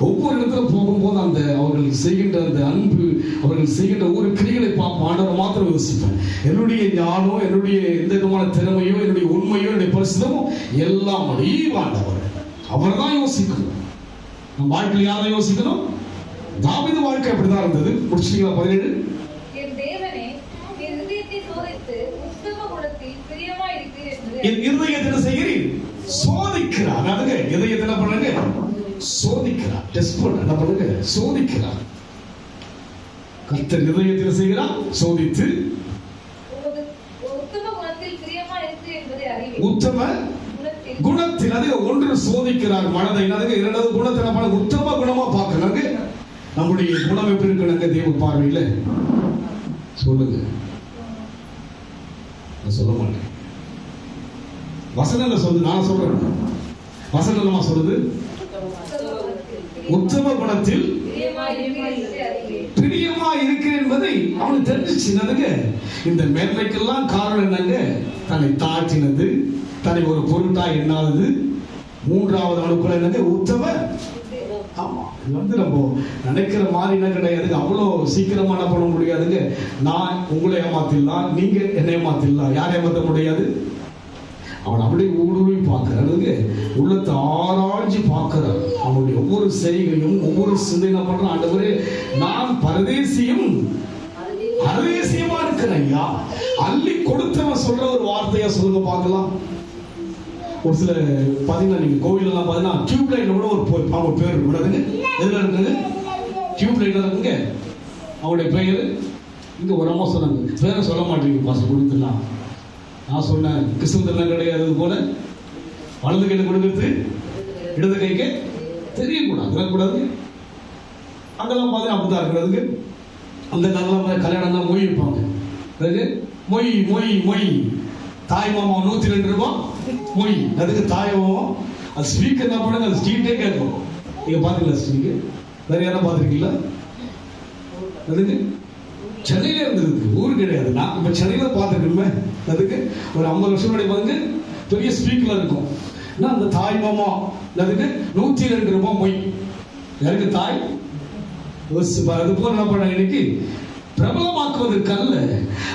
ஒவ்வொரு இடத்துல போகும்போது அந்த அவர்கள் செய்கின்ற அந்த அன்பு, அவர்கள் செய்கின்ற ஒவ்வொரு கிரிகளை பார்ப்போம். ஆண்டவர் மாத்திரம் யோசிப்பேன். என்னுடைய ஞானம், என்னுடைய எந்த விதமான திறமையோ, என்னுடைய உண்மையோ, என்னுடைய பரிசுத்தமோ எல்லாம் ஆண்டவர். அவர் தான் யோசிக்கணும். நம் வாழ்க்கையில் யாரை யோசிக்கணும்? தாவீது வாழ்க்கை அப்படிதான் இருந்தது. முடிச்சிட்டீங்களா? 17. என் தேவனே, என் இதயத்தை சோதித்து உத்தம குணத்தில் பிரியமாய் இருக்கிறீர் என்று என் இதயத்தை செய்கிறீர், சோதிக்கிறார். அதுங்க இதயத்தை என்ன பண்ணுங்க? சோதிக்கிறார். டெஸ்ட் பண்ண என்ன பண்ணுங்க? சோதிக்கிறார். கர்த்தர் இதயத்தில் செய்கிறார், சோதித்து உத்தம குணத்தில் பிரியமாய் இருக்கிறீர் என்பதை அறிவேன். உத்தம குணத்தில் அது ஒன்று சோதிக்கிறார் மனதை. அதுக்கு இரண்டாவது குணத்தை நம்ம உத்தம குணமா பார்க்கணுங்க. நம்முடைய குணம் எப்படி இருக்கணுங்க தேவ பார்வையில? சொல்லுங்க. நான் சொல்ல மாட்டேன். வசனங்கள் சொல்லுது, நான் சொல்றேன். வசனமா சொல்லுது, உத்தம குணத்தில் பிரியமா இருக்கிறேன் என்பதை அவனுக்கு தெரிஞ்சிச்சு. இந்த மேன்மைக்கெல்லாம் காரணம் என்னங்க? தன்னை தாழ்த்தினது, தன்னை ஒரு பொருட்டா எண்ணாதது. 3வது அணுக்குள்ள என்னங்க? உத்தம. ஆமா, இது நம்ம நினைக்கிற மாதிரி என்ன கிடையாது. அவ்வளோ சீக்கிரமா என்ன பண்ண முடியாதுங்க. நான் உங்களை ஏமாத்திடலாம், நீங்க என்ன ஏமாத்திடலாம். யார் ஏமாத்த முடியாது? அவன் அப்படியே ஊடுருவி பார்க்கிறானுங்க, உள்ளத்தை ஆராய்ச்சி பார்க்கிறான். அவனுடைய ஒவ்வொரு செய்கையும் ஒவ்வொரு சிந்தனை பண்றான். ஆண்டவரே, நான் பரதேசியும் பரதேசியமா இருக்கிறேன் ஐயா. அள்ளி கொடுத்தவன் சொல்ற ஒரு வார்த்தையா சொல்லுங்க பார்க்கலாம். ஒரு சில பாத்தீங்கன்னா நீங்க கோவில் எல்லாம் பாத்தீங்கன்னா டியூப் லைட்ல கூட ஒரு பேர் விடாதுங்க. எதுல இருக்குங்க? டியூப் லைட்ல இருக்குங்க. அவருடைய பெயர் இங்க ஒரு அம்மா சொன்னாங்க, பேரை சொல்ல மாட்டேங்க பாஸ்டர், கொடுத்துடலாம். நான் சொன்னேன், கிறிஸ்துவெல்லாம் கிடையாது போல வலது கையில கொடுக்கிறது இடது கைக்கு தெரியக்கூடாது, கூடாது. அங்கெல்லாம் பார்த்தீங்கன்னா அப்படிதான் இருக்கிறதுக்கு. அந்த காலெல்லாம் கல்யாணம் தான் மொய் வைப்பாங்க. மொய் மொய் மொய் தாய் மாமா 102 ரூபாய் மொய். அதுக்கு தாய் மாமா அது ஸ்பீக்கர் என்ன பண்ணுங்க, அது ஸ்ட்ரீட்டே கேட்கும். நீங்க பாத்தீங்களா ஸ்பீக்கர்? வேற யாரும் பாத்துருக்கீங்களா? அதுக்கு சென்னையில இருந்திருக்கு, ஊரு கிடையாது. நான் இப்ப சென்னையில பார்த்துருக்கேன். அதுக்கு ஒரு 50 வருஷம் முன்னாடி பாருங்க, பெரிய ஸ்பீக்கர்ல இருக்கும். அந்த தாய் மாமா அதுக்கு 102 ரூபாய் மொய். யாருக்கு? தாய். அது போல என்ன பண்ண இன்னைக்கு பிரபலமாக்குவதற்கல்ல.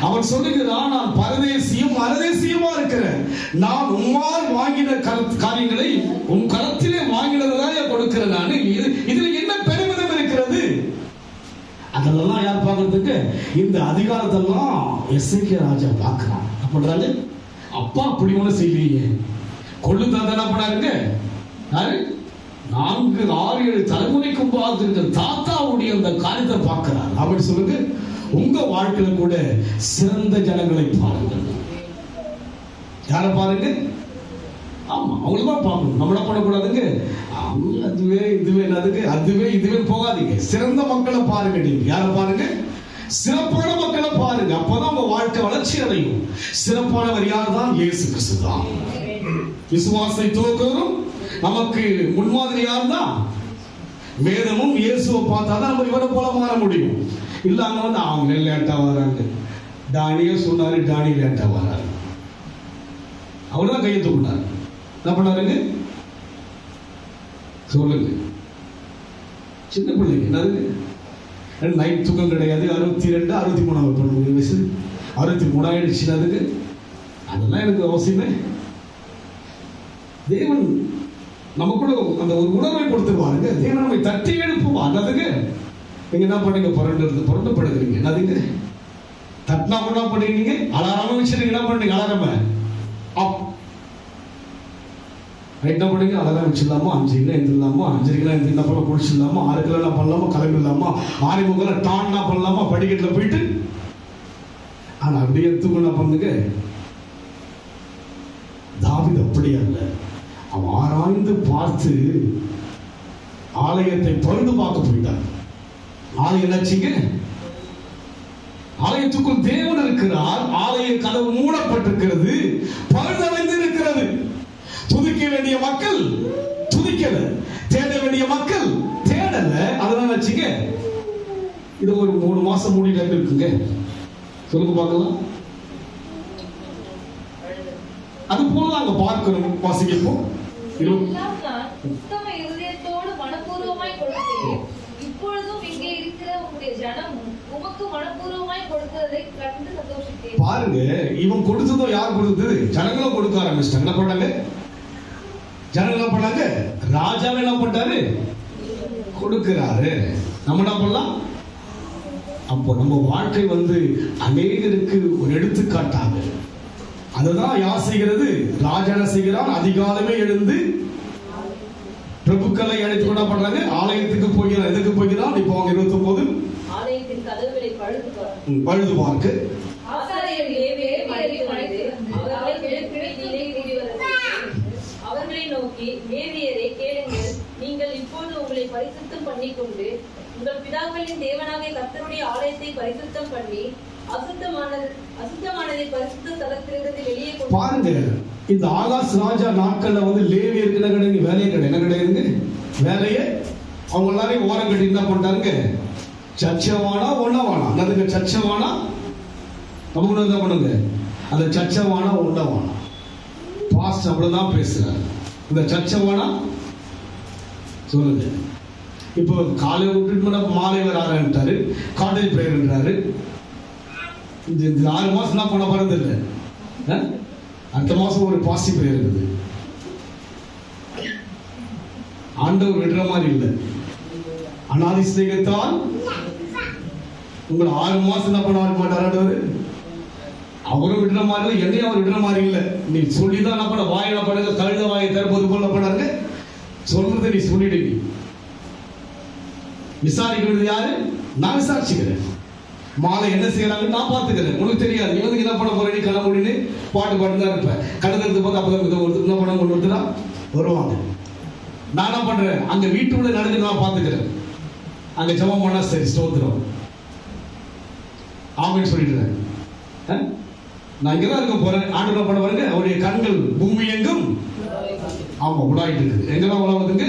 அவன் சொல்லுகிறான், நான் பரதேசியும் அரதேசியமா இருக்கிறேன். நான் உம்மால் வாங்கின காரியங்களை உன் கரத்திலே வாங்கினதுதான் கொடுக்கிறேன். நான் இதுல என்ன பெருமிதம் இருக்கிறது? அதெல்லாம் யார் பார்க்கறதுக்கு? இந்த அதிகாரத்தெல்லாம் எசேக்கியா ராஜா பார்க்கிறான். அப்படின்றாங்க, அப்பா அப்படி ஒண்ணு செய்வீங்க. கொள்ளு தாத்தா என்ன பண்ணாருங்க? யாரு? 4, 6, 7 தலைமுறைக்கும் பார்த்திருக்கிற தாத்தாவுடைய அந்த காரியத்தை பார்க்கிறார். அப்படி சொல்லுங்க. உங்க வாழ்க்கையில கூட சிறந்த ஜனங்களை பாருங்கள். யார பாருங்க? ஆமா, அவங்கள தான் பார்க்கணும். நம்ம என்ன பண்ணக்கூடாதுங்க, அவங்க அதுவே இதுவே என்னதுக்கு, அதுவே இதுவே போகாதீங்க. சிறந்த மக்களை பாருங்க. நீங்க யாரை பாருங்க? சிறப்பான மக்களை பாருங்க. அப்பதான் உங்க வாழ்க்கை வளர்ச்சி அடையும். சிறப்பானவர் யார் தான்? இயேசு கிறிஸ்து தான். விசுவாசத்தை துவக்கிறதும் நமக்கு முன்மாதிரி யார் தான்? வேதமும் இயேசுவை பார்த்தாதான் நம்ம இவரை போல மாற முடியும். இல்ல அங்க வந்து அவங்க லேட்டா வராங்க, டானியே சொன்னாரு, டானி லேட்டா வராரு, அவர்தான் கையை தூக்கினார். என்ன பண்ணாருங்க சொல்லுங்க? சின்ன பிள்ளைங்க என்னதுங்க, நைட் தூக்கம் கிடையாது. 62 63 வயசு, 63 ஆயிடுச்சு. அதுக்கு அதெல்லாம் எனக்கு அவசியமே. தேவன் நமக்குள்ள அந்த ஒரு உணர்வை கொடுத்துருவாருங்க. தேவன் நம்மை தட்டி எழுப்புவார். அதுக்கு நீங்க என்ன பண்ணீங்க? புரண்டு படுக்கிறீங்க. என்னதுங்க, தட்டினா கூட பண்ணுறீங்க. அலாரமா வச்சுருங்க. என்ன பண்ணீங்க? அலாரம அப் என்ன பண்ணுங்க? அலாரம் வச்சிடலாமா? 5 எழுந்திரலாமா? 5 எழுந்திருந்தா போல குடிச்சிடலாமா? 6 என்ன பண்ணலாமா? கிளம்பிடலாமா? 6 டான்னா பண்ணலாமா? படிக்கட்டில் போயிட்டு. ஆனா அப்படியே தூக்கம் என்ன பண்ணுங்க? தாவீது அப்படி அல்ல. அவன் ஆராய்ந்து பார்த்து ஆலயத்தை பழுது பார்க்க போயிட்டான். ஆலயம் என்னாச்சுங்க? ஆலயத்துக்குள் தேவன் இருக்கிறார். ஆலய கதவு மூடப்பட்டிருக்கிறது, பழுதடைந்து இருக்கிறது. துதிக்க வேண்டிய மக்கள் துதிக்கல, தேட வேண்டிய மக்கள் தேடல. அதனால வச்சுங்க, இது ஒரு 3 மாசம் மூடிட்டு இருக்குங்க. சொல்லுங்க பார்க்கலாம். அது போல அங்க பார்க்கணும். வாசிக்கப்போம். எல்லாம் நான் உத்தம இருதயத்தோடு மனப்பூர்வமாய் கொடுத்தேன். இப்பொழுதும் இங்கே இருக்கிற உங்களுடைய ஜனமும் உமக்கு மனப்பூர்வமாய் கொடுத்ததை கண்டு சந்தோஷித்தேன். பாருங்க, இவன் கொடுத்ததும் யார் கொடுத்தது? ஜனங்களும் கொடுக்க ஆரம்பிச்சிட்டாங்க. என்ன பண்ணாங்க? ஜனங்கள் பண்ணாங்க. ராஜாவே என்ன பண்ணாரு? கொடுக்கிறாரு. நம்ம என்ன பண்ணலாம்? அப்போ நம்ம வாழ்க்கை வந்து அநேகருக்கு ஒரு எடுத்துக்காட்டாங்க. அதுதான் யார் செய்கிறது? ராஜா செய்கிறான். அதிகாலமே எழுந்து பிரபுக்களை அழைத்து கொண்டா பண்றாங்க. ஆலயத்துக்கு போகிறான். எதுக்கு போகிறான்? இப்போ அவங்க 29 ஆலயத்தின் கதவுகளை பழுது பார்க்க ஆசாரியர் லேவியரை மறைத்து வந்து அவர்களை கிழக்கு வீதியிலே கூடி வரச் அவர்களை நோக்கி, லேவியரை கேளுங்கள், நீங்கள் இப்போது உங்களை பரிசுத்தம் பண்ணிக்கொண்டு உங்கள் பிதாக்களின் தேவனாகிய கர்த்தருடைய ஆலயத்தை பரிசுத்தம் பண்ணி அசுத்தமானதை பரிசுத்த ஸ்தலத்திலிருந்து வெளியே கொண்டு பாருங்க. இந்த ஆகாஷ் ராஜா நாட்கள்ல வந்து லேவியருக்கு என்ன கிடையாது? வேலையே கிடையாது. என்ன கிடையாதுங்க? வேலையே. அவங்க எல்லாரையும் ஓரம் கட்டி என்ன பண்றாங்க? சச்சவானா ஒன்னவானா. அதுக்கு சச்சவானா நமக்கு என்ன பண்ணுங்க? அந்த சச்சவானா ஒன்னவானா பாஸ்ட் அவ்வளவுதான் பேசுறாரு. இந்த சச்சவானா சொல்லுங்க. இப்போ காலை விட்டுட்டு மாலை வர ஆரம்பிட்டாரு. காலேஜ் பிரேயர்ன்றாரு. இந்த 6 மாசம் என்ன பண்ண போறது இல்லை. அடுத்த மாசம் ஒரு பாசிட்டிவ் பிரேயர் இருக்குது. ஆண்டவர் விடுற மாதிரி இல்லை. அநாதி சிநேகத்தால் உங்களை 6 மாசம் என்ன பண்ண மாட்டார்? அவரும் விடுற மாதிரி இல்லை, என்னையும் அவர் விடுற மாதிரி இல்லை. நீ சொல்லிதான் என்ன பண்ண? வாயில பண்ணுங்க, கழுத வாயை தரும்போது போல பண்ணாருங்க. சொல்றதை நீ சொல்லிடுங்க. விசாரிக்கிறது யாரு? நான் விசாரிச்சுக்கிறேன். மாலை என்ன செய்யறாங்க நான் பார்த்துக்கிறேன். உனக்கு தெரியாது. இவனுக்கு என்ன பண்ண போறேன்? நீ கண்ண முடின்னு பாட்டு தான் இருப்பேன். கடந்து பார்த்து அப்பதான் என்ன பண்ண கொண்டு வந்துடா வருவாங்க. நான் என்ன பண்றேன்? அங்க வீட்டுக்குள்ள நடந்து நான் பார்த்துக்கிறேன். அங்க ஜெபம் பண்ணா சரி, ஸ்தோத்திரம், ஆமென் சொல்லிடுறேன். நான் இங்கதான் இருக்க போறேன். ஆண்டு என்ன பண்ண பாருங்க, அவருடைய கண்கள் பூமி எங்கும் ஆமா உலாயிட்டு இருக்குது. எங்கெல்லாம் உலாவுதுங்க?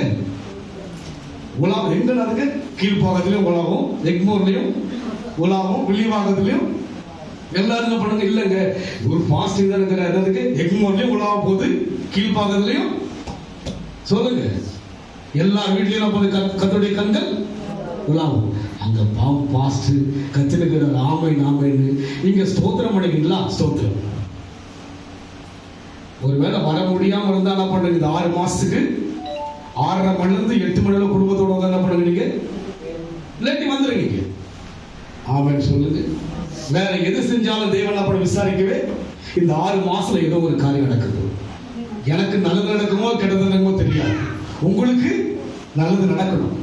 உலாவும் எங்க நடக்கு? கீழ்ப்பாக்கத்திலையும் உலாவும், எக்மோர்லையும் உலாவும், வில்லிவாக்கத்திலையும் எல்லாரும் என்ன பண்ணுங்க? இல்லைங்க, ஒரு பாஸ்டிங் தான் இருக்கிற என்னதுக்கு? எக்மோர்லையும் உலாவ போகுது, கீழ்ப்பாக்கத்திலையும். சொல்லுங்க, எல்லா வீட்லயும் கர்த்தருடைய கண்கள் உலாவும். அங்க பாஸ்ட் கத்தினுக்கிற ஆமைன் ஆமைன்னு இங்க ஸ்தோத்திரம் பண்ணிக்கிறீங்களா? ஸ்தோத்திரம். ஒருவேளை வர முடியாம இருந்தா என்ன பண்ணுங்க? இந்த 6 மாசத்துக்கு 6:30 மணில இருந்து 8 மணில குடும்பத்தோட என்ன பண்ணுங்க? நீங்க இல்லாட்டி வந்துருங்க. ஆமென் சொல்லுங்க. வேற எது செஞ்சாலும் தேவன் அப்படி விசாரிக்கவே இந்த 6 மாசத்துல ஏதோ ஒரு காரியம் நடக்குது. எனக்கு நல்லது நடக்குமோ கெட்டது நடக்குமோ தெரியாது. உங்களுக்கு நல்லது நடக்கணும்.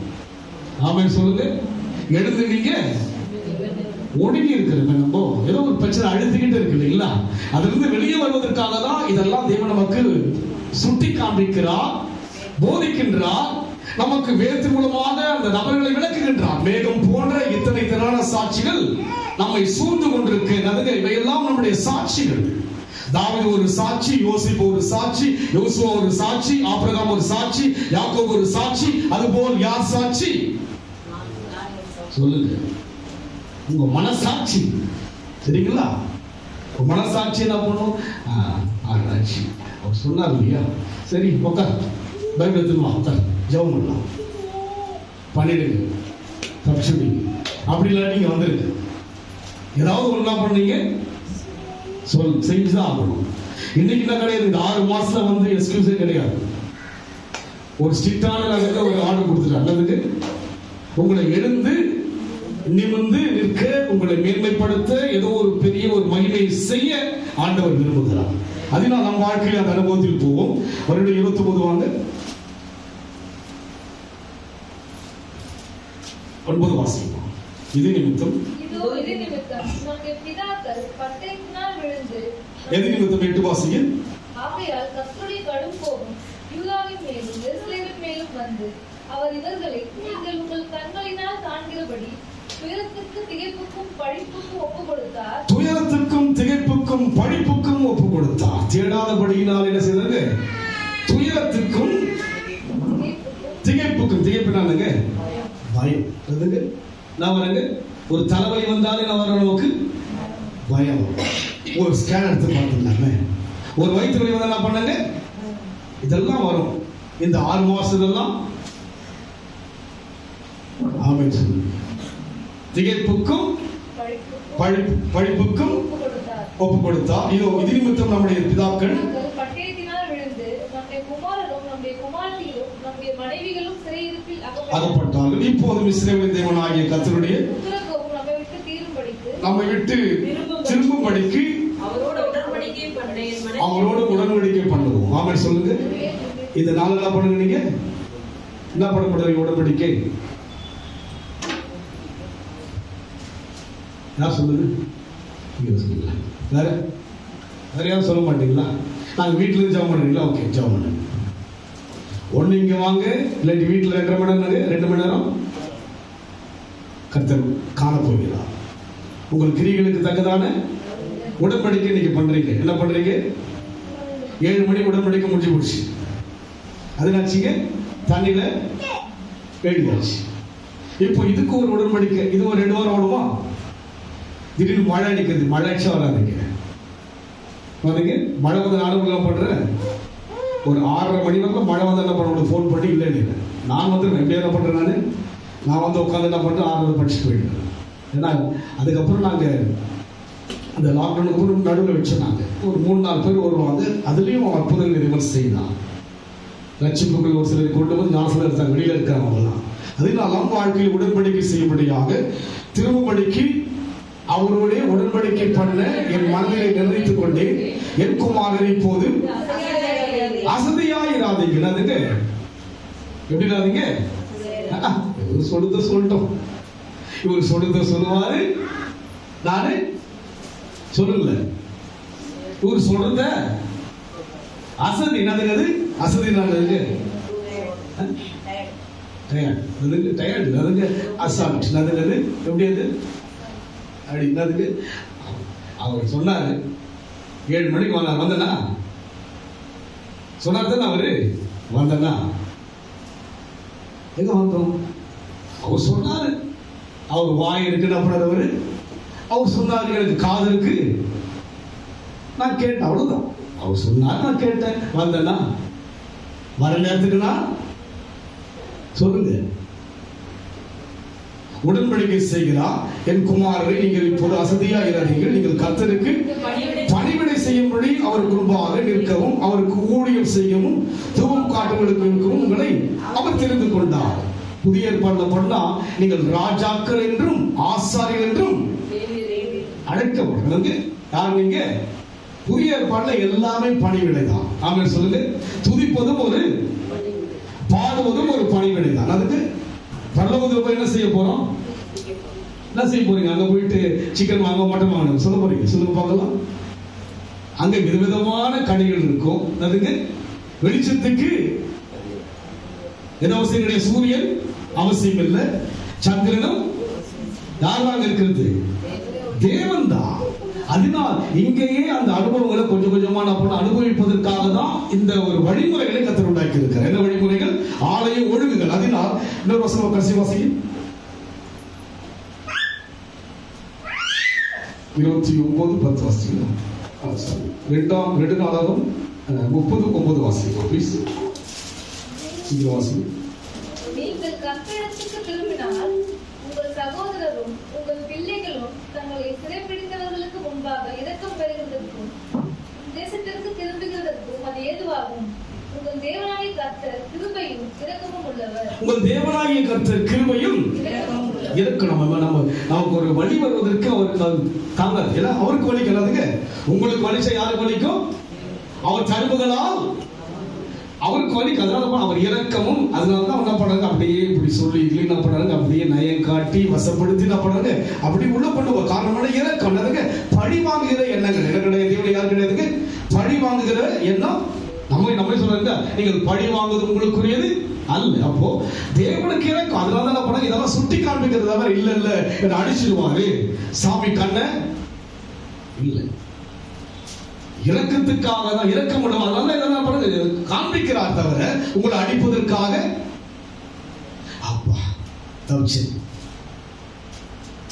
ஆமென் சொல்லுங்க. எழுந்து நீங்க ஒடுங்கி இருக்கிறது. நம்ம ஏதோ ஒரு பிரச்சனை அழுத்திக்கிட்டு இருக்கு இல்லைங்களா? அதிலிருந்து வெளியே வருவதற்காக தான் இதெல்லாம் தேவன் நமக்கு சுட்டி காண்பிக்கிறார், போதிக்கின்றார், நமக்கு வேதத்தின் மூலமாக அந்த நபர்களை விளக்குகின்றார். மேகம் போன்ற இத்தனை திரளான சாட்சிகள் நம்மை சூழ்ந்து கொண்டிருக்கிறது. இவையெல்லாம் நம்முடைய சாட்சிகள். தாவீது ஒரு சாட்சி, யோசேப்பு ஒரு சாட்சி, யோசுவா ஒரு சாட்சி, ஆபிரகாம் ஒரு சாட்சி, யாக்கோபு ஒரு சாட்சி. அதுபோல் யார் சாட்சி? சொல்லுங்க, உங்க மனசாட்சி. சரிங்களா? மனசாட்சி என்ன பண்ணும்? ஆராய்ச்சி. அவர் சொன்னார் இல்லையா? சரி, உட்கார், பைபிள் எடுத்துமா, உட்கார், ஜெபம் பண்ணலாம், பண்ணிடுங்க, தப்பிச்சுடுங்க. அப்படி இல்லை, நீங்க வந்துருங்க, ஏதாவது ஒன்றா பண்ணீங்க செஞ்சுதான் ஆகணும். இன்னைக்கு என்ன கிடையாது, இந்த 6 மாசத்துல வந்து எக்ஸ்கியூஸே கிடையாது. ஒரு ஸ்ட்ரிக்டான ஒரு ஆர்டர் கொடுத்துட்டாங்க. அதுக்கு உங்களை எழுந்து நிமிர்ந்து நிற்க, உங்களை மேன்மைப்படுத்த, ஏதோ ஒரு பெரிய ஒரு மகிமை செய்ய ஆண்டவர் விரும்புகிறார். அதனால் நம் வாழ்க்கையில் அந்த அனுபவத்தில் போவோம். அவருடைய 29 வாங்க, 9 வாசிப்போம். இது நிமித்தம் நம்முடைய பிதாக்கள் பட்டயத்தினால் விழுந்து, எது நிமித்தம் 8 வாசிங்க. ஆகையால் கர்த்தருடைய கடும் கோபம் யூதாவின் மேலும் எருசலேமின் மேலும் வந்து, அவர் இவர்களை நீங்கள் உங்கள் கண்களினால் காண்கிறபடி துயரத்திற்கும் திகைப்புக்கும் பழிப்புக்கும் ஒப்பு கொடுத்தார். துயரத்திற்கும் திகைப்புக்கும் பழிப்புக்கும் ஒப்பு கொடுத்தார். தேடாதபடியினால் என்ன செய்தாங்க? துயரத்திற்கும் திகைப்புக்கும். திகைப்புனாலுங்க பயம். நான் வரங்க, ஒரு தலைவலி வந்தாலே நான் வர அளவுக்கு பயம். ஒரு ஸ்கேன் எடுத்து பார்த்துருந்தாங்க. ஒரு வயிற்று வலி வந்தா என்ன பண்ணாங்க? இதெல்லாம் வரும். இந்த 6 மாசத்துலாம் ஆமென் சொல்லுங்க. திகைப்புக்கும் பழிப்புக்கும் ஒப்பு கொடுத்தார். இதோ இது நிமித்தம் நம்முடைய பிதாக்கள் பட்டயத்தினால் விழுந்து, நம்முடைய குமாரரும் நம்முடைய குமாரத்திகளும் நம்முடைய மனைவிகளும் சிறையிருப்பில் அகப்பட்டார்கள். இப்போது இஸ்ரவேலின் தேவனாகிய கர்த்தருடைய நம்மை விட்டு திரும்பும்படிக்கு அவரோடு உடன்படிக்கை பண்ணுவோம். ஆமென் சொல்லுங்க. இந்த நாள் என்ன பண்ணுங்க? நீங்க என்ன பண்ணப்படுறீங்க? உடன்படிக்கை யார் சொல்லுது? வேற வேற யாரும் சொல்ல மாட்டீங்களா? நாங்க வீட்டுல இருந்து ஜெபம் பண்ணுறீங்களா? ஓகே, ஜெபம் பண்ணுங்க. ஒண்ணு இங்க வாங்க, இல்லாட்டி வீட்டுல 2 மணி நேரம் 2 மணி நேரம் கர்த்தர் காண போகிறார். உங்கள் கிரிகளுக்கு தக்கதான உடன்படிக்கை நீங்க பண்றீங்க. என்ன பண்றீங்க? 7 மணி உடன்படிக்கை முடிஞ்சு போச்சு. அதுனாச்சுங்க தண்ணியில வேடியாச்சு. இப்போ இதுக்கு ஒரு உடன்படிக்கை. இது ஒரு 2 வாரம் ஓடுமா? திடீர்னு மழை அடிக்கிறது. மழை அடிச்சா வராதுங்க. வந்துங்க மழை வந்து நானும் என்ன பண்றேன், ஒரு 6:30 மணி வரைக்கும் மழை வந்து என்ன பண்ண ஃபோன் பண்ணி இல்லை இல்லை நான் வந்து எப்படி என்ன பண்றேன், நான் வந்து உட்காந்து என்ன பண்றேன், 6:30 படிச்சுட்டு போயிடுறேன். ஏன்னா அதுக்கப்புறம் நாங்கள் அந்த லாக்டவுனுக்கு நடுவில் வச்சுருந்தாங்க. ஒரு 3-4 பேர் வருவாங்க. அதுலேயும் அற்புதங்கள் விமர்சனம் செய்தான். லட்சிப்புகள் ஒரு சிலர் கொண்டு வந்து ஞானத்தில் இருக்காங்க, வெளியில் இருக்கிறவங்கலாம். அதனால் நம் வாழ்க்கையில் உடன்படிக்கை செய்யும்படியாக திரும்படிக்கு அவருடைய உடன்படிக்கை பண்ண என் மனதிலே நிர்ணயித்துக் கொண்டேன். என் குமாரனை இப்போது அசதியாயிராதீங்க. அதுங்க எப்படினாதீங்க? இவர் சொல்லுத சொல்லட்டும், இவர் சொல்லுத சொல்லுவாரு, நானு சொல்லல. இவர் சொல்றத அசதி என்னது? அசதி நல்லது, டயர்டு அதுங்க, அசால்ட் அதுங்க. எப்படி அது அப்படி என்னதுக்கு? அவர் சொன்னாரு 7 மணிக்கு வந்தார். வந்தனா சொன்னார் தானே அவரு. வந்தனா எங்க வந்தோம்? அவர் சொன்னாரு. அவர் வாய் இருக்குன்னு அப்படின்னாரு அவரு. அவர் சொன்னாரு, எனக்கு காது இருக்கு, நான் கேட்டேன், அவ்வளவுதான். அவர் சொன்னார், நான் கேட்டேன். வந்தனா வர நேரத்துக்குன்னா சொல்லுங்க. உடன்படிக்கை செய்கிறார். என் குமாரரை நீங்கள் இப்போது அசதியாயிராதீர்கள். நீங்கள் கர்த்தருக்கு பணிவிடை செய்யும்படி அவருக்கு முன்பாக நிற்கவும், அவருக்கு ஊழியம் செய்யவும், தூபம் காட்டுவதற்கு இருக்கவும் உங்களை அவர் தெரிந்து கொண்டார். புதிய ஏற்பாடுல பண்ணா நீங்கள் ராஜாக்கள் என்றும் ஆசாரியர் என்றும் அழைக்கப்படுங்க. யார் நீங்க? புதிய ஏற்பாடுல எல்லாமே பணிவிடை தான். ஆமென் சொல்லுங்க. துதிப்பதும் ஒரு, பாடுவதும் ஒரு பணிவிடை தான். அதுக்கு பரலோகத்துல போய் என்ன செய்ய போறோம்? என்ன செய்ய போறீங்க? அங்க போயிட்டு சிக்கன் வாங்க மட்டன் வாங்க சொல்ல போறீங்க? சொல்லுங்க பார்க்கலாம். அங்க விதவிதமான கடைகள் இருக்கும். அதுக்கு வெளிச்சத்துக்கு என்ன அவசியம் கிடையாது. சூரியன் அவசியம் இல்லை, சந்திரனும் யார் வாங்க இருக்கிறது? தேவன் தான். அதனால் இங்கேயே அந்த அனுபவங்களை கொஞ்சம் கொஞ்சமா நம்ம அனுபவிப்பதற்காக தான் இந்த ஒரு வழிமுறைகளை கர்த்தர் உண்டாக்கி இருக்கிறார். என்ன வழிமுறைகள்? ஆலய ஒழுங்குகள். அதனால் இன்னொரு வசனம் கடைசி வாசிங்க. 29:10 வாசிங்க. 2 நாளாகும் 30:9 வாசிங்க ப்ளீஸ். சீக்கிரம் வாசிங்க. நீங்கள் கர்த்தரிடத்துக்கு திரும்பினால் உங்கள் சகோதரரும் உங்கள் பிள்ளைகளும் தங்களை சிறைப்பிடித்தவர்களுக்கு முன்பாக இரக்கம் பெறுகிறதற்கும் தேசத்திற்கு திரும்புகிறதற்கும் அது ஏதுவாகும். உங்கள் தேவனாகிய கர்த்தர் கிருபையும் இரக்கமும் உள்ளவர். உங்கள் தேவனாகிய கர்த்தர் கிருபையும் இரக்கம். நமக்கு ஒரு வழி வருவதற்கு அவருக்கு தாங்காது. ஏன்னா அவருக்கு வழி கிடையாதுங்க. உங்களுக்கு வலிச்சா யாருக்கு வலிக்கும்? அவர் தழும்புகளால் அவருக்கு வலிக்கு. அதனால அவர் இரக்கமும். அதனாலதான் என்ன பண்றாங்க? அப்படியே இப்படி சொல்லி என்ன பண்றாங்க? அப்படியே நயம் காட்டி வசப்படுத்தி என்ன பண்றாங்க? அப்படி உள்ள பண்ணுவ காரணமான இரக்கம். பழி வாங்குகிற எண்ணங்கள் என்ன கிடையாது. இவங்க யாரு கிடையாதுங்க. பழி வாங்குகிற எண்ணம் நம்ம சொல்றாங்க. நீங்கள் பழி வாங்குவது உங்களுக்குரியது அல்ல. அப்போ தேவனுக்கு இறக்கும். அதனால என்ன பண்ண? இதெல்லாம் சுட்டி காண்பிக்கிறது தவிர இல்ல இல்ல என்ன அடிச்சிடுவாரு சாமி கண்ண இல்ல. இரக்கத்துக்காக தான் இரக்கம் விடும். அதனால என்ன பண்ண காண்பிக்கிறார் தவிர உங்களை அடிப்பதற்காக. அப்பா தவிச்சு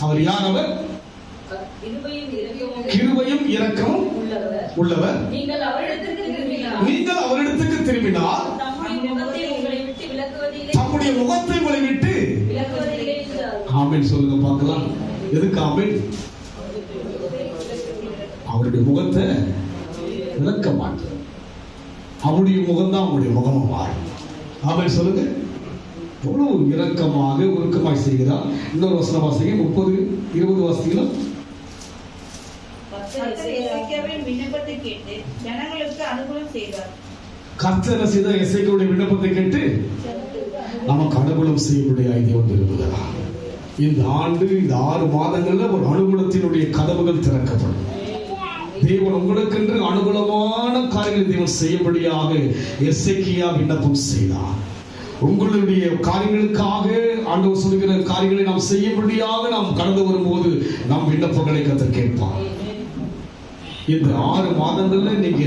அவர் யார்? அவர் கிருபையும் இரக்கமும் உள்ளவர். நீங்கள் அவரிடத்துக்கு திரும்பினால் தம்முடைய முகத்தை உங்களை விட்டு ஆமென் சொல்லுங்க பார்க்கலாம். எதுக்கு ஆமென்? அவருடைய முகத்தை விளக்க மாட்டார். அவருடைய முகம் தான் அவருடைய முகமா மாறும். ஆமென் சொல்லுங்க. எவ்வளவு இரக்கமாக உருக்கமாய் செய்கிறார். இன்னொரு வசனம் வாசிங்க. 30-20 வாசிக்கலாம். விண்ணப்பத்தை கேட்டு ஜனங்களுக்கு அனுகூலம் செய்தார். கர்த்தர் செய்த எசேக்கியாவுடைய விண்ணப்பத்தை கேட்டு நமக்கு அனுகூலம் செய்யக்கூடிய தேவன் விரும்புகிறார். இந்த ஆண்டு இந்த 6 மாதங்கள்ல ஒரு அனுகூலத்தினுடைய கதவுகள் திறக்கப்படும். தேவன் உங்களுக்கென்று அனுகூலமான காரியங்களை தேவன் செய்யும்படியாக எசேக்கியா விண்ணப்பம் செய்தார். உங்களுடைய காரியங்களுக்காக ஆண்டவர் சொல்லுகிற காரியங்களை நாம் செய்யும்படியாக நாம் கடந்து வரும்போது நம் விண்ணப்பங்களை கர்த்தர் கேட்பார். இந்த 6 மாதங்கள்ல நீங்க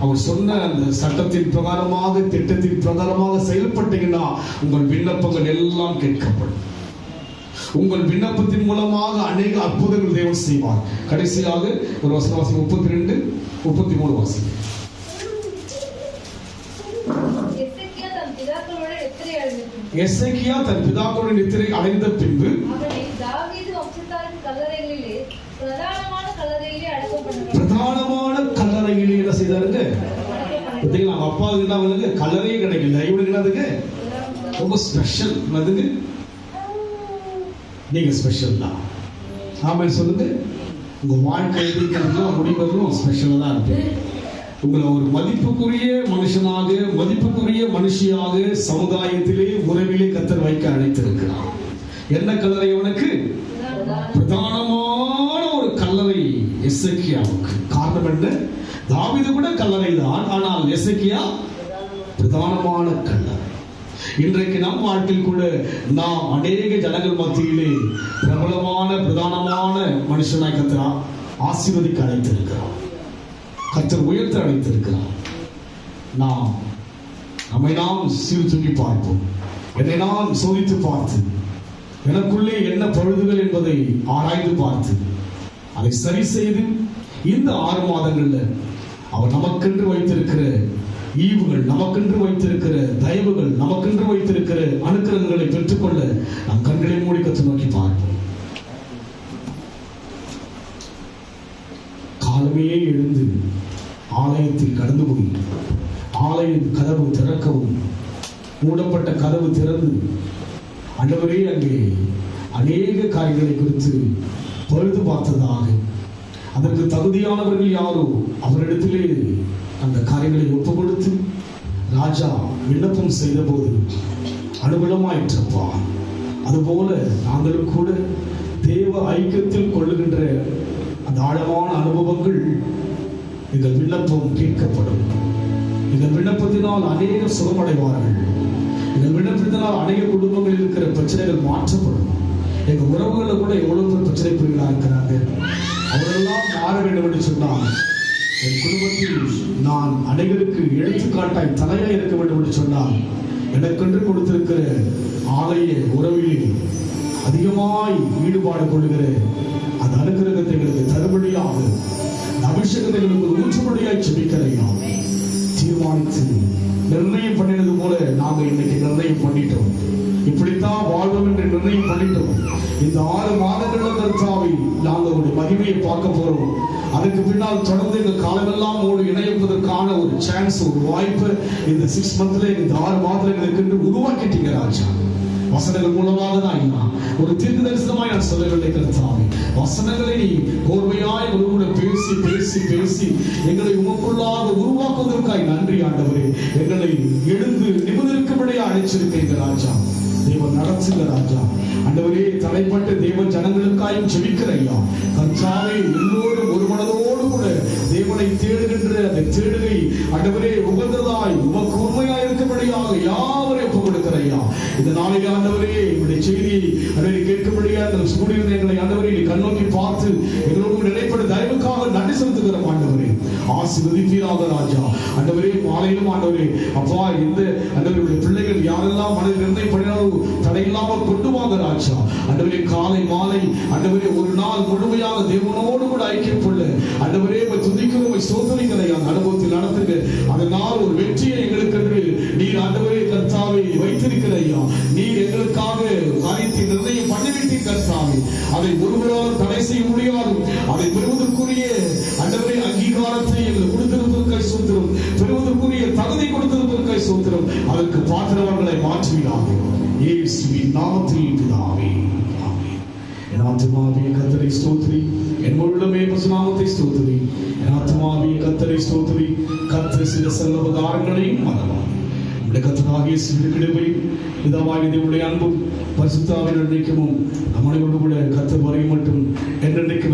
அவர் சொன்ன அந்த சட்டத்தின் பிரகாரமாக திட்டத்தின் பிரகாரமாக செயல்பட்டீங்கன்னா உங்கள் விண்ணப்பங்கள் எல்லாம் கேட்கப்படும். உங்கள் விண்ணப்பத்தின் மூலமாக அநேக அற்புதங்கள் தேவன் செய்வார். கடைசியாக ஒரு வசனம் வாசி. 32-33 வாசி. எசேக்கியா தன் பிதாக்களுடைய நித்திரை அடைந்த பின்பு அவனை தாவீது வம்சத்தாரின் கல்லறைகளிலே பிரதானமான கல்லறையிலே அடக்கம் பண்ணார். பிரதானமான கல்லறையிலே என்ன செய்தாருங்க? பார்த்தீங்களா? அவங்க அப்பாவுக்கு என்ன வந்து கல்லறையே கிடைக்கல. இவனுக்கு என்னதுங்க? ரொம்ப ஸ்பெஷல். அதுங்க நீங்க ஸ்பெஷல் தான். ஆமென் சொல்லுங்க. உங்க வாழ்க்கை முடிவதும் ஸ்பெஷலா தான் இருக்கு. உங்களை ஒரு மதிப்புக்குரிய மனுஷனாக மதிப்புக்குரிய மனுஷியாக சமுதாயத்திலே உறவிலே கர்த்தர் வைக்க அழைத்திருக்கிறார். என்ன கல்லறை? அவனுக்கு பிரதானமான ஒரு கல்லறை எசேக்கியாவுக்கு. காரணம் என்ன? தாவீது கூட கல்லறை தான், ஆனால் எசேக்கியா பிரதானமான கல்லறை. இன்றைக்கு நம் வாழ்க்கையில் கூட நாம் அநேக ஜனங்கள் மத்தியிலே பிரபலமான பிரதானமான மனுஷனாய் கர்த்தர் ஆசீர்வதிக்க அழைத்திருக்கிறார். கர்த்தர் உயர்த்த அழைத்திருக்கிறார். நம்மை நாம் சீர்தூக்கி பார்ப்போம். என்னை நான் சோதித்து பார்த்து எனக்குள்ளே என்ன பழுதுகள் என்பதை ஆராய்ந்து பார்த்து அதை சரி செய்து இந்த 6 மாதங்கள்ல அவர் நமக்கென்று வைத்திருக்கிற ஈவுகள், நமக்கென்று வைத்திருக்கிற தயவுகள், நமக்கென்று வைத்திருக்கிற அனுக்கிரகங்களை பெற்றுக்கொள்ள நம் கண்களை மூடி கர்த்தரை நோக்கி பார்ப்போம். காலமே எழுந்து ஆலயத்தில் கடந்து போய் ஆலய கதவு திறக்கவும், மூடப்பட்ட கதவு திறந்து ஆண்டவரே அங்கே அநேக காரியங்களை குறித்து பழுது பார்த்ததாக அதற்கு தகுதியானவர்கள் யாரோ அவரிடத்திலே அந்த காரியங்களை ஒப்பு கொடுத்து ராஜா விண்ணப்பம் செய்த போது அனுகூலமாயிற்றப்பா. அதுபோல நாங்களும் கூட தேவ ஐக்கியத்தில் கொள்ளுகின்ற அந்த ஆழமான அனுபவங்கள் எங்கள் விண்ணப்பம் கேட்கப்படும். எங்கள் விண்ணப்பத்தினால் அநேக சுகமடைவார்கள். எங்கள் விண்ணப்பத்தினால் அநேக குடும்பங்களில் இருக்கிற பிரச்சனைகள் மாற்றப்படும். எங்க உறவுகளை கூட எவ்வளவு பேர் பிரச்சனை புரிகளா இருக்கிறாங்க. அவரெல்லாம் மாற வேண்டும் என்று சொன்னால் என் குடும்பத்தில் நான் அனைவருக்கு எடுத்துக்காட்டாய் தலையாய் இருக்க வேண்டும் என்று சொன்னால் எனக்கென்று கொடுத்திருக்கிற ஆலய உறவிலே அதிகமாய் ஈடுபாடு கொள்கிற அந்த அனுகிரகத்தை எங்களுக்கு தருபடியாக அபிஷேகத்தை எங்களுக்கு ஊற்றுபடியாய் செபிக்கிறையா தீர்மானித்து நிர்ணயம் பண்ணினது போல நாங்க இன்னைக்கு நிர்ணயம் பண்ணிட்டோம். இப்படித்தான் வாழ்வோம் என்று நிர்ணயம் பண்ணிட்டோம். இந்த 6 மாதங்கள்ல கர்த்தாவை நாங்கள் ஒரு மகிமையை பார்க்க போறோம். அதுக்கு பின்னால் தொடர்ந்து இந்த காலமெல்லாம் இணைப்பதற்கான ஒரு சான்ஸ், ஒரு வாய்ப்பு இந்த 6 மந்த்ல இந்த 6 மாதத்துல எங்களுக்கு உருவாக்கிட்டீங்க ராஜா. வசனங்கள் மூலமாக தான் ஒரு தீர்க்க தரிசனமாய் நான் சொல்லவில்லை கர்த்தாவே. வசனங்களை நீ கோர்வையாய் ஒரு பேசி பேசி பேசி எங்களை உமக்குள்ளாக உருவாக்குவதற்காய் நன்றி ஆண்டவரே. எங்களை எழுந்து நிமிர்ந்திருக்கும்படியா அழைச்சிருக்கீங்க ராஜா. தேவன் நடத்துங்க ராஜா. ஆண்டவரே, தலைப்பட்ட தேவ ஜனங்களுக்காயும் ஜெபிக்கிற ஐயா கர்த்தாவே, எல்லோரும் ஒரு மனதோடு கூட தேவனை தேடுகின்ற அந்த தேடுகை ஆண்டவரே உகந்ததாய் உமக்கு உண்மையாய் இருக்கும்படியாக யாவரை ஒப்புக் கொடுக்கிற ஐயா. இந்த நாளைக்கு ஆண்டவரே உங்களுடைய செய்தியை ஆண்டவரே கேட்கும்படியாக கூடியிருந்த எங்களை ஆண்டவரே நீ கண்ணோக்கி பார்த்து எங்களோடு நினைப்பட தயவுக்காக நன்றி செலுத்துகிறோம் ஆண்டவரே. ஆசீர்வதிப்பீராக ராஜா. ஆண்டவரே, மாலையிலும் ஆண்டவரே அப்பா இந்த ஆண்டவருடைய பிள்ளைகள் யாரெல்லாம் மனதில் நிர்ணயம் பண்ணினாலும் தடையில்லாமல் கொண்டு வாங்க ராஜா. ஆண்டவரே, காலை மாலை ஆண்டவரே ஒரு நாள் முழுமையாக தேவனோடு கூட ஐக்கியம் கொள்ள ஆண்டவரே துதிக்கிறோம், சோதனைகளை அந்த அனுபவத்தில் நடத்துங்க. அதனால் ஒரு வெற்றியை எங்களுக்கு நீர் ஆண்டவரே கர்த்தாவை வைத்திருக்கிற ஐயா. நீர் எங்களுக்காக காரியத்தை நிர்ணயம் பண்ணிவிட்டு கர்த்தாவை அதை ஒருவரால் தடை செய்ய முடியாது. அதை பெறுவதற்குரிய ஆண்டவரே அங்கீகாரத்தை எங்களுக்கு கொடுத்திருப்பதற்காய் சோத்திரம், பெறுவதற்குரிய தகுதி கொடுத்திருப்பதற்காய் சோத்திரம். அதற்கு பாத்திரவர்களை மாற்றுவீராக இயேசுவின் நாமத்தில் பிதாவே. ஆமென். என் ஆத்துமாவே கர்த்தரை ஸ்தோத்திரி, என் உள்ளமே பரிசுநாமத்தை ஸ்தோத்திரி. என் ஆத்துமாவே கர்த்தரை ஸ்தோத்திரி, கர்த்தர் செய்த சகல உபகாரங்களையும் மறவாதே. நம்முடைய கர்த்தராகிய இயேசுவின் கிருபை, பிதாவாகிய தேவனுடைய அன்பும் பரிசுத்த ஆவியின் ஐக்கியமும் நம்மளோடு கூட கர்த்தர் வரை மட்டும் என்றென்றைக்கும்